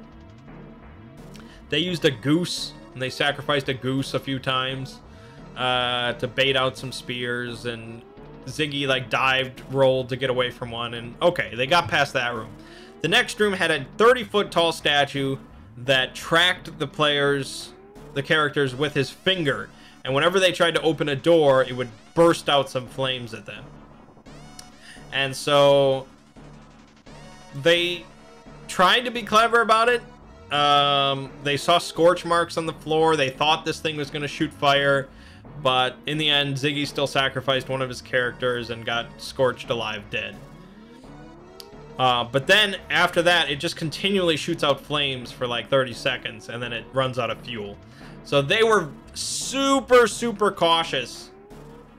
Speaker 1: They used a goose, and they sacrificed a goose a few times to bait out some spears, and Ziggy like rolled to get away from one, and okay, they got past that room. The next room had a 30-foot tall statue that tracked the characters with his finger, and whenever they tried to open a door, it would burst out some flames at them. And so they tried to be clever about it. They saw scorch marks on the floor. They thought this thing was going to shoot fire, but in the end, Ziggy still sacrificed one of his characters and got scorched alive dead. But then after that, it just continually shoots out flames for like 30 seconds, and then it runs out of fuel. So they were super, super cautious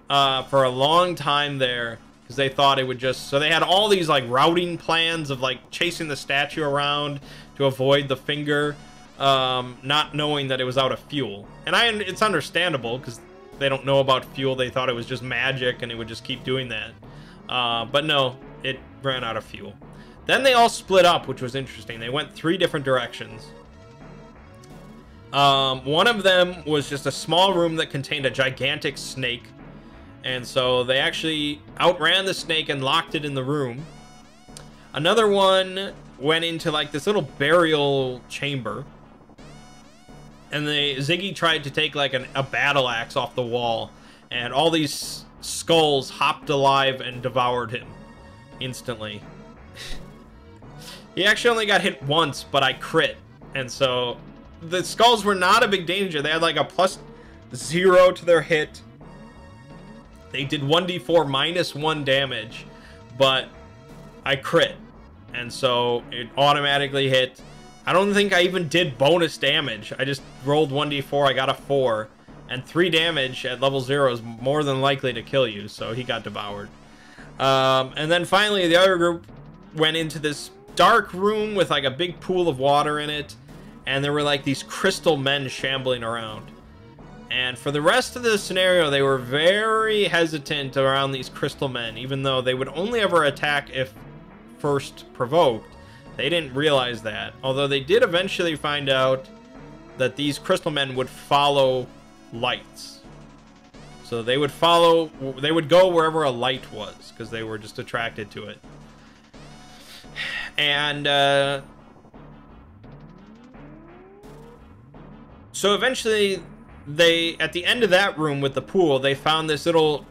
Speaker 1: for a long time there, because they thought it would just... So they had all these like routing plans of like chasing the statue around to avoid the finger, not knowing that it was out of fuel. And it's understandable, because they don't know about fuel. They thought it was just magic and it would just keep doing that. But no, it ran out of fuel. Then they all split up, which was interesting. They went 3 different directions. One of them was just a small room that contained a gigantic snake. And so they actually outran the snake and locked it in the room. Another one went into like this little burial chamber. And Ziggy tried to take like a battle axe off the wall. And all these skulls hopped alive and devoured him instantly. He actually only got hit once, but I crit. And so the skulls were not a big danger. They had like a +0 to their hit. They did 1d4 -1 damage, but I crit, and so it automatically hit. I don't think I even did bonus damage. I just rolled 1d4, I got a 4, and 3 damage at level 0 is more than likely to kill you, so he got devoured. And then finally the other group went into this dark room with like a big pool of water in it, and there were like these crystal men shambling around. And for the rest of the scenario, they were very hesitant around these crystal men, even though they would only ever attack if first provoked. They didn't realize that, although they did eventually find out that these crystal men would follow lights. So they would go wherever a light was, because they were just attracted to it. And so eventually at the end of that room with the pool, they found this little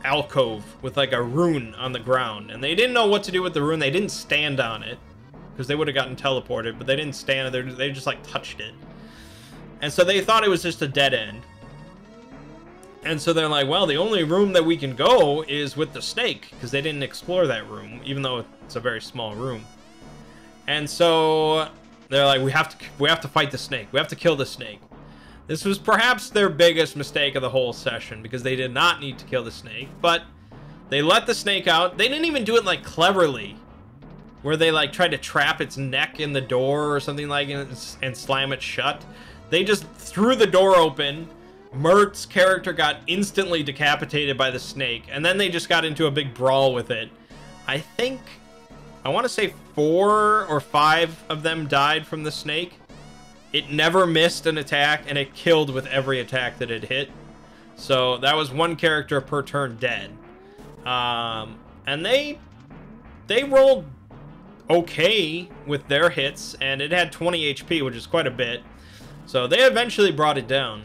Speaker 1: alcove with like a rune on the ground, and they didn't know what to do with the rune. They didn't stand on it. because they would have gotten teleported, but they didn't stand there. They just like touched it. And so they thought it was just a dead end. And so they're like, well, the only room that we can go is with the snake, because they didn't explore that room, even though it's a very small room. And so they're like, we have to fight the snake. We have to kill the snake. This was perhaps their biggest mistake of the whole session, because they did not need to kill the snake, but they let the snake out. They didn't even do it like cleverly, where they like tried to trap its neck in the door or something like it and slam it shut. They just threw the door open. Mert's character got instantly decapitated by the snake, and then they just got into a big brawl with it. I want to say 4 or 5 of them died from the snake. It never missed an attack, and it killed with every attack that it hit. So that was 1 character per turn dead. And they rolled okay with their hits, and it had 20 HP, which is quite a bit. So they eventually brought it down.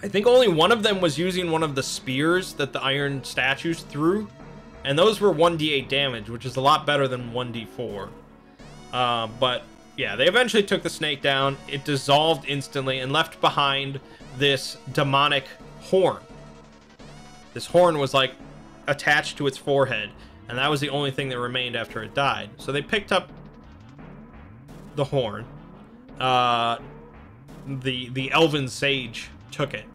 Speaker 1: I think only one of them was using one of the spears that the iron statues threw, and those were 1d8 damage, which is a lot better than 1d4. But yeah, they eventually took the snake down. It dissolved instantly and left behind this demonic horn. This horn was like attached to its forehead, and that was the only thing that remained after it died. So they picked up the horn. The elven sage took it,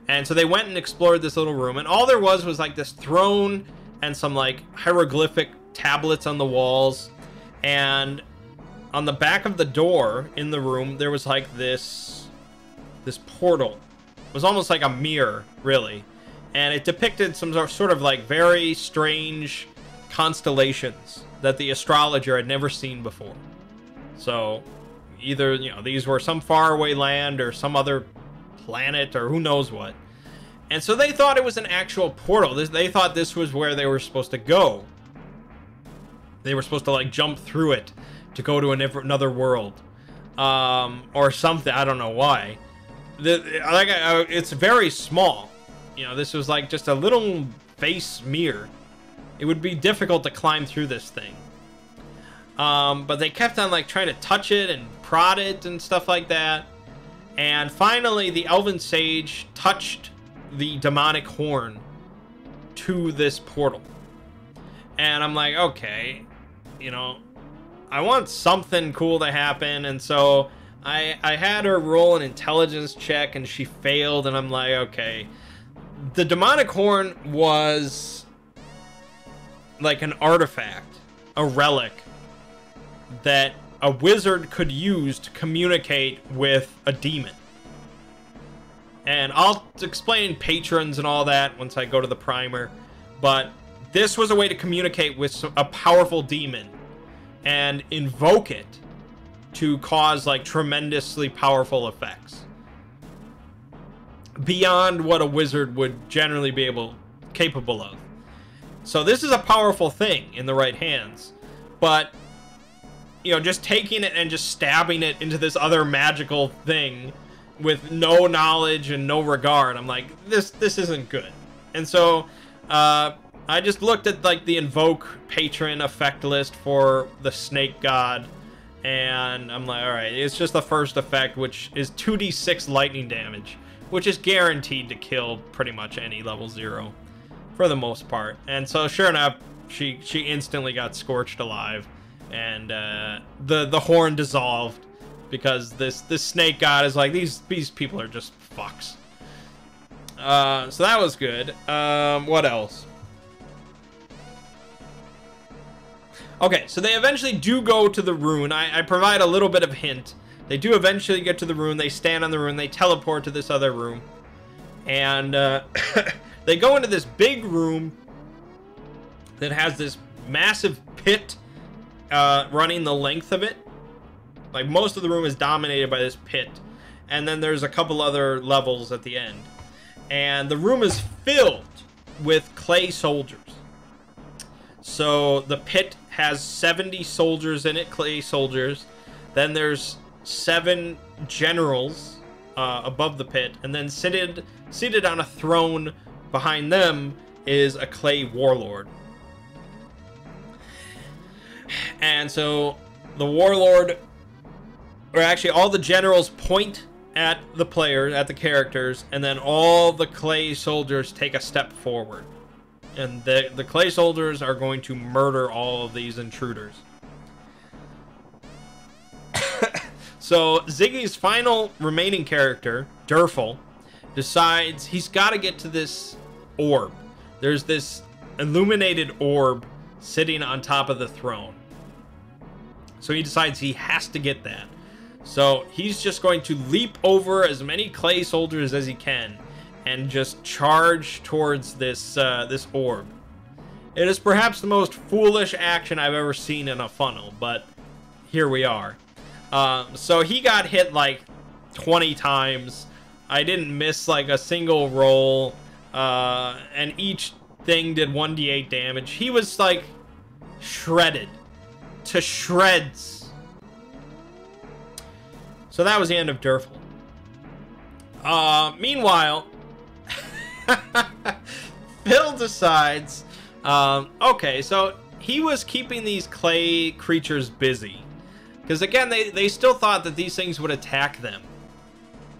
Speaker 1: and so they went and explored this little room, and all there was like this throne and some like hieroglyphic tablets on the walls, and on the back of the door in the room there was like this portal. It was almost like a mirror, really, and it depicted some sort of like very strange constellations that the astrologer had never seen before. So either, you know, these were some faraway land or some other planet or who knows what. And so they thought it was an actual portal. They thought this was where they were supposed to go. They were supposed to like jump through it to go to another world, or something. I don't know why. It's very small. You know, this was like just a little face mirror. It would be difficult to climb through this thing. But they kept on like trying to touch it and prod it and stuff like that. And finally, the elven sage touched the demonic horn to this portal. And I'm like, okay, you know, I want something cool to happen. And so I had her roll an intelligence check, and she failed. And I'm like, okay, the demonic horn was like an artifact, a relic that a wizard could use to communicate with a demon. And I'll explain patrons and all that once I go to the primer, but this was a way to communicate with a powerful demon and invoke it to cause like tremendously powerful effects beyond what a wizard would generally be capable of. So this is a powerful thing in the right hands, but you know, just taking it and just stabbing it into this other magical thing with no knowledge and no regard, I'm like, this isn't good. And so I just looked at like the invoke patron effect list for the snake god, and I'm like, all right, it's just the first effect, which is 2d6 lightning damage, which is guaranteed to kill pretty much any level 0 for the most part. And so sure enough, she instantly got scorched alive, and the horn dissolved, because this snake god is like, these people are just fucks. So that was good. What else? Okay, so they eventually do go to the rune. I provide a little bit of hint. They do eventually get to the rune. They stand on the rune. They teleport to this other room, and they go into this big room that has this massive pit running the length of it. Like, most of the room is dominated by this pit, and then there's a couple other levels at the end, and the room is filled with clay soldiers. So the pit has 70 soldiers in it, clay soldiers. Then there's 7 generals above the pit, and then seated on a throne behind them is a clay warlord. And so the warlord, or actually all the generals, point at the players, at the characters, and then all the clay soldiers take a step forward. And the clay soldiers are going to murder all of these intruders. So Ziggy's final remaining character, Durfel, decides he's got to get to this orb. There's this illuminated orb sitting on top of the throne. So he decides he has to get that. So he's just going to leap over as many clay soldiers as he can and just charge towards this this orb. It is perhaps the most foolish action I've ever seen in a funnel, but here we are. So he got hit like 20 times. I didn't miss like a single roll, and each thing did 1d8 damage. He was like shredded to shreds. So that was the end of Durfel. Meanwhile, Phil decides, okay, so he was keeping these clay creatures busy. Because again, they still thought that these things would attack them.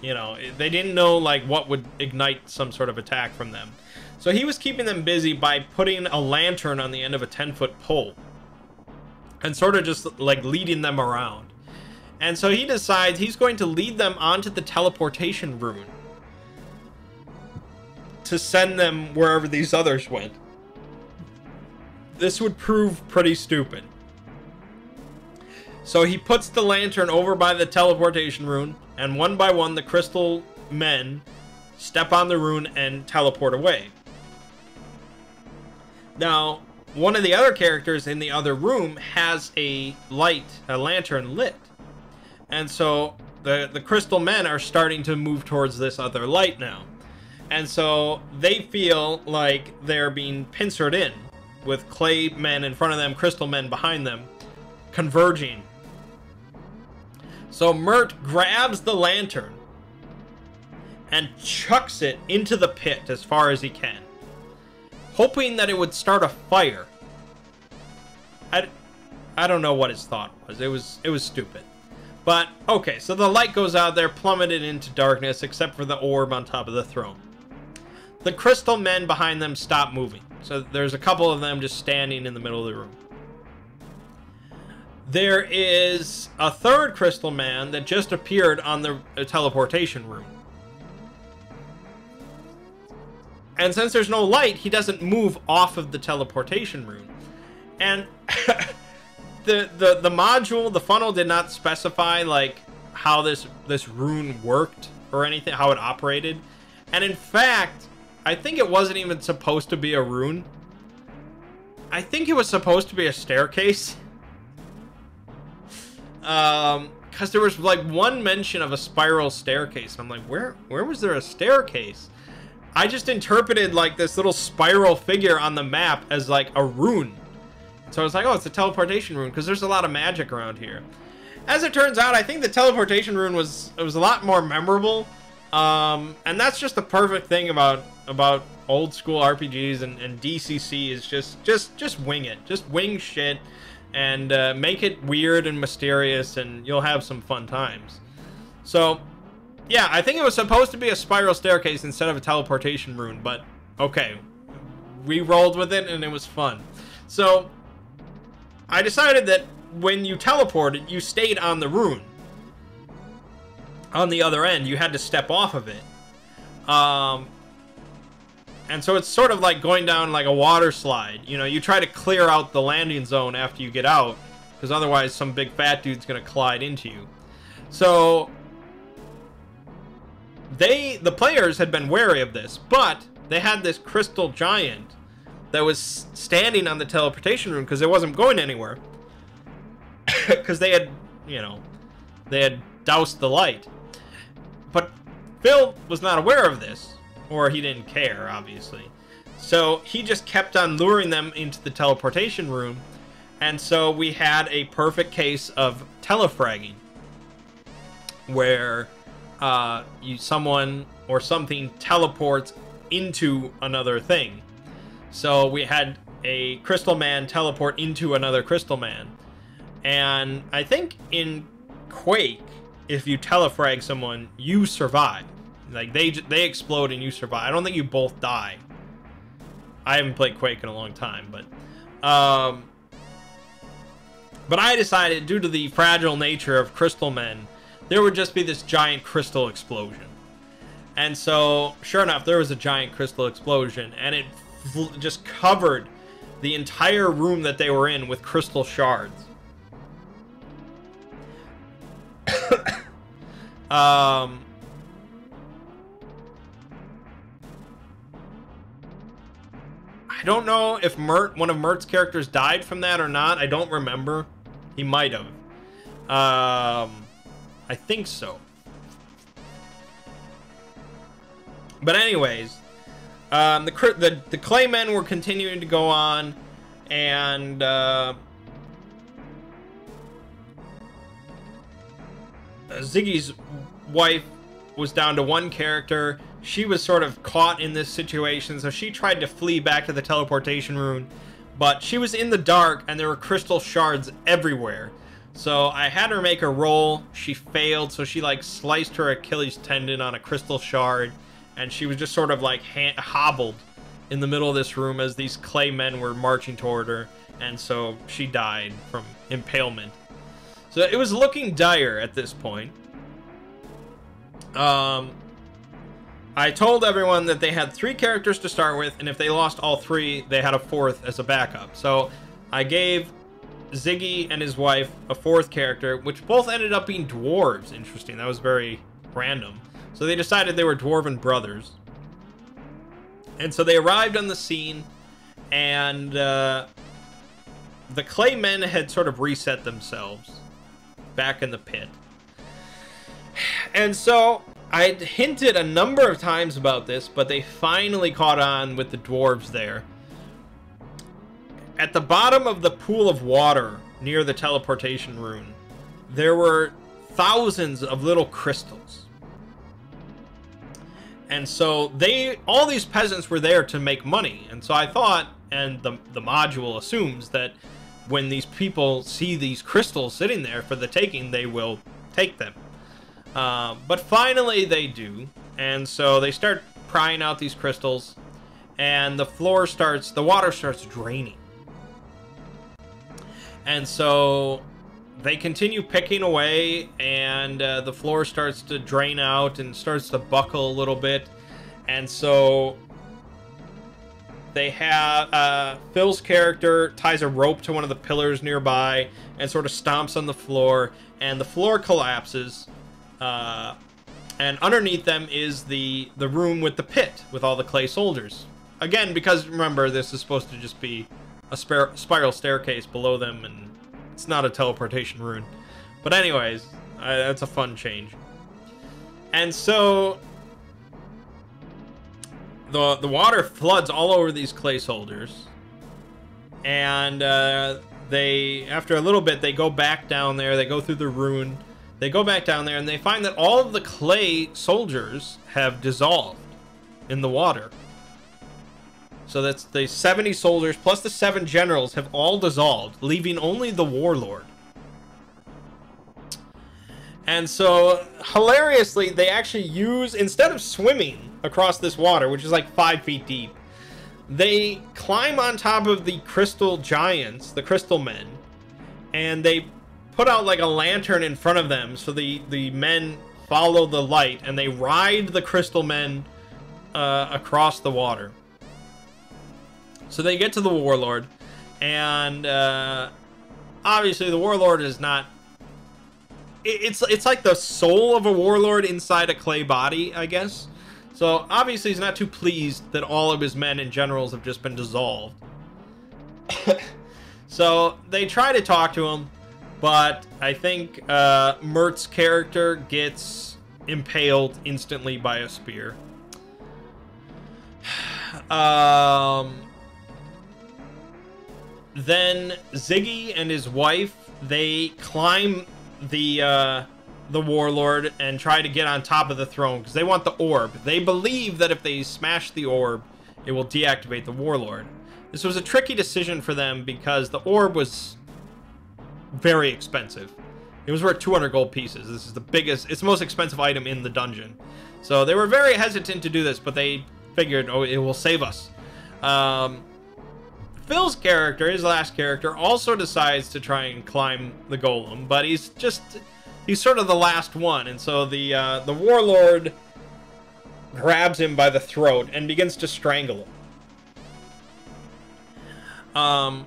Speaker 1: You know, they didn't know like what would ignite some sort of attack from them. So he was keeping them busy by putting a lantern on the end of a 10-foot pole. And sort of just like leading them around. And so he decides he's going to lead them onto the teleportation rune to send them wherever these others went. This would prove pretty stupid. So he puts the lantern over by the teleportation rune, and one by one the crystal men step on the rune and teleport away. Now, one of the other characters in the other room has a lantern lit. And so the crystal men are starting to move towards this other light now. And so they feel like they're being pincered in, with clay men in front of them, crystal men behind them, converging. So Mert grabs the lantern and chucks it into the pit as far as he can, hoping that it would start a fire. I don't know what his thought was. It was stupid. But okay, so the light goes out there, plummeted into darkness, except for the orb on top of the throne. The crystal men behind them stop moving. So there's a couple of them just standing in the middle of the room. There is a third crystal man that just appeared on the teleportation room. And since there's no light, he doesn't move off of the teleportation room. And the module, the funnel, did not specify like how this rune worked or anything, how it operated. And in fact, I think it wasn't even supposed to be a rune. I think it was supposed to be a staircase. Because there was like one mention of a spiral staircase. I'm like, where was there a staircase? I just interpreted like this little spiral figure on the map as like a rune. So I was like, oh, it's a teleportation rune, because there's a lot of magic around here. As it turns out, I think the teleportation rune was a lot more memorable. And that's just the perfect thing about old school RPGs and DCC is just wing it. Just wing shit and make it weird and mysterious, and you'll have some fun times. So yeah, I think it was supposed to be a spiral staircase instead of a teleportation rune, but okay, we rolled with it and it was fun. So I decided that when you teleported, you stayed on the rune. On the other end, you had to step off of it. And so it's sort of like going down like a water slide. You know, you try to clear out the landing zone after you get out, because otherwise some big fat dude's going to collide into you. So the players had been wary of this, but they had this crystal giant that was standing on the teleportation room because it wasn't going anywhere. Because they had, you know, they had doused the light. But Phil was not aware of this, or he didn't care, obviously. So he just kept on luring them into the teleportation room, and so we had a perfect case of telefragging, where someone or something teleports into another thing. So we had a crystal man teleport into another crystal man. And I think in Quake, if you telefrag someone, you survive. Like, they explode and you survive. I don't think you both die. I haven't played Quake in a long time, but I decided, due to the fragile nature of crystal men, there would just be this giant crystal explosion. And so, sure enough, there was a giant crystal explosion, and it just covered the entire room that they were in with crystal shards. I don't know if one of Mert's characters died from that or not. I don't remember. He might have. I think so. But anyways, the Claymen were continuing to go on, and Ziggy's wife was down to one character. She was sort of caught in this situation, so she tried to flee back to the teleportation room, but she was in the dark and there were crystal shards everywhere. So I had her make a roll. She failed, so she like sliced her Achilles tendon on a crystal shard, and she was just sort of like hobbled in the middle of this room as these clay men were marching toward her, and so she died from impalement. So it was looking dire at this point. I told everyone that they had 3 characters to start with, and if they lost all 3, they had a 4th as a backup. So I gave Ziggy and his wife a 4th character, which both ended up being dwarves. Interesting. That was very random. So they decided they were dwarven brothers. And so they arrived on the scene, and the clay men had sort of reset themselves back in the pit. And so I'd hinted a number of times about this, but they finally caught on with the dwarves there. At the bottom of the pool of water near the teleportation rune, there were thousands of little crystals. And so all these peasants were there to make money. And so I thought, and the module assumes, that when these people see these crystals sitting there for the taking, they will take them. But finally they do, and so they start prying out these crystals, and the water starts draining. And so they continue picking away, and the floor starts to drain out and starts to buckle a little bit. And so they have Phil's character ties a rope to one of the pillars nearby and sort of stomps on the floor, and the floor collapses. And underneath them is the room with the pit with all the clay soldiers. Again, because remember, this is supposed to just be a spiral staircase below them, and it's not a teleportation rune. But anyways, that's a fun change. And so the water floods all over these clay soldiers, and after a little bit, they go back down there. They go through the rune. They go back down there, and they find that all of the clay soldiers have dissolved in the water. So that's the 70 soldiers plus the 7 generals have all dissolved, leaving only the warlord. And so, hilariously, they actually use, instead of swimming across this water, which is like 5 feet deep, they climb on top of the crystal giants, the crystal men, and they put out like a lantern in front of them, so the men follow the light, and they ride the crystal men across the water. So they get to the warlord, and obviously the warlord is not... It's like the soul of a warlord inside a clay body, I guess. So obviously he's not too pleased that all of his men and generals have just been dissolved. So they try to talk to him, but I think Mert's character gets impaled instantly by a spear. Then Ziggy and his wife, they climb the warlord and try to get on top of the throne because they want the orb. They believe that if they smash the orb, it will deactivate the warlord. This was a tricky decision for them because the orb was very expensive. It was worth 200 gold pieces. This is the biggest, it's the most expensive item in the dungeon. So they were very hesitant to do this, but they figured, oh, it will save us. Phil's character, his last character, also decides to try and climb the golem, but he's sort of the last one, and so the warlord grabs him by the throat and begins to strangle him.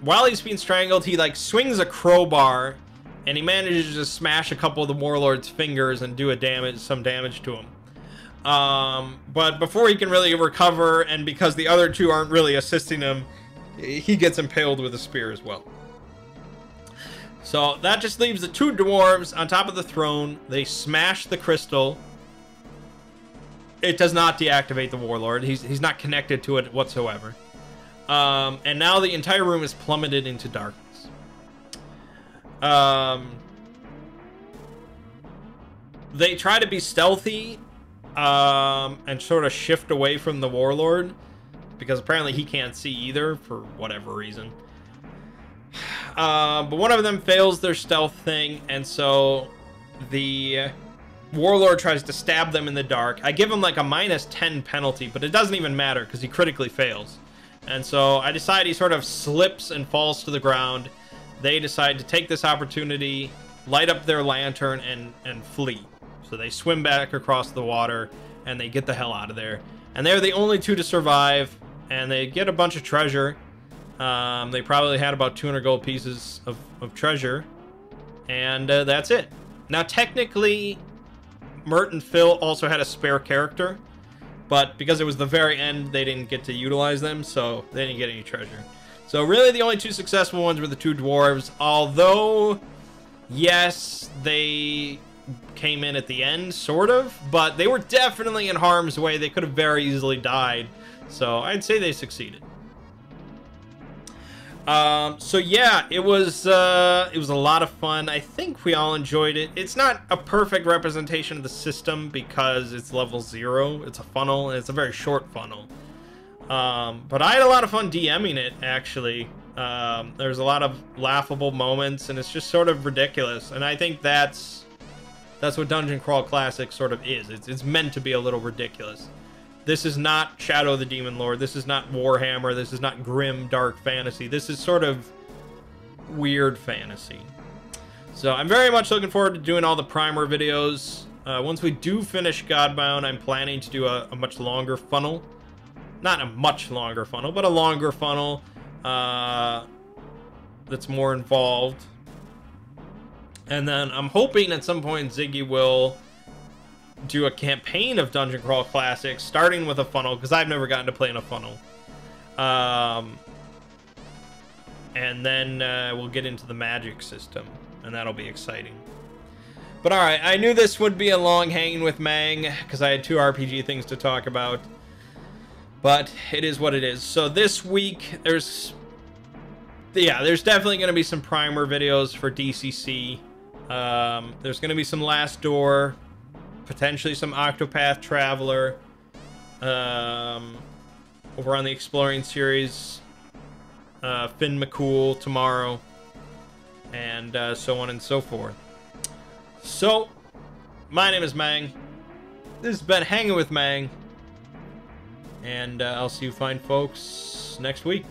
Speaker 1: While he's being strangled, he like swings a crowbar, and he manages to smash a couple of the warlord's fingers and do some damage to him. But before he can really recover, and because the other two aren't really assisting him, he gets impaled with a spear as well. So that just leaves the two dwarves on top of the throne. They smash the crystal. It does not deactivate the warlord. He's not connected to it whatsoever. And now the entire room is plummeted into darkness. They try to be stealthy and sort of shift away from the warlord, because apparently he can't see either for whatever reason. But one of them fails their stealth thing, and so the warlord tries to stab them in the dark. I give him like a -10 penalty, but it doesn't even matter because he critically fails. And so I decide he sort of slips and falls to the ground. They decide to take this opportunity, light up their lantern, and flee. So they swim back across the water, and they get the hell out of there. And they're the only two to survive, and they get a bunch of treasure. They probably had about 200 gold pieces of treasure, and that's it. Now, technically, Mert and Phil also had a spare character, but because it was the very end, they didn't get to utilize them, so they didn't get any treasure. So really, the only two successful ones were the two dwarves, although, yes, they came in at the end, sort of, but they were definitely in harm's way. They could have very easily died, so I'd say they succeeded. So yeah, it was a lot of fun. I think we all enjoyed it. It's not a perfect representation of the system because it's level 0. It's a funnel, and it's a very short funnel. But I had a lot of fun DMing it, actually. There's a lot of laughable moments, and it's just sort of ridiculous. And I think that's what Dungeon Crawl Classic sort of is. It's meant to be a little ridiculous. This is not Shadow the Demon Lord. This is not Warhammer. This is not grim, dark fantasy. This is sort of weird fantasy. So I'm very much looking forward to doing all the primer videos. Once we do finish Godbound, I'm planning to do a much longer funnel. Not a much longer funnel, but a longer funnel that's more involved. And then I'm hoping at some point Ziggy will do a campaign of Dungeon Crawl Classics, starting with a funnel, because I've never gotten to play in a funnel. And then we'll get into the magic system, and that'll be exciting. But alright, I knew this would be a long hanging with Mangg, because I had 2 RPG things to talk about. But it is what it is. So this week, there's definitely going to be some primer videos for DCC. There's going to be some Last Door, potentially some Octopath Traveler, over on the Exploring series, Finn McCool tomorrow, and so on and so forth. So, my name is Mangg. This has been Hanging with Mangg, and I'll see you fine folks next week.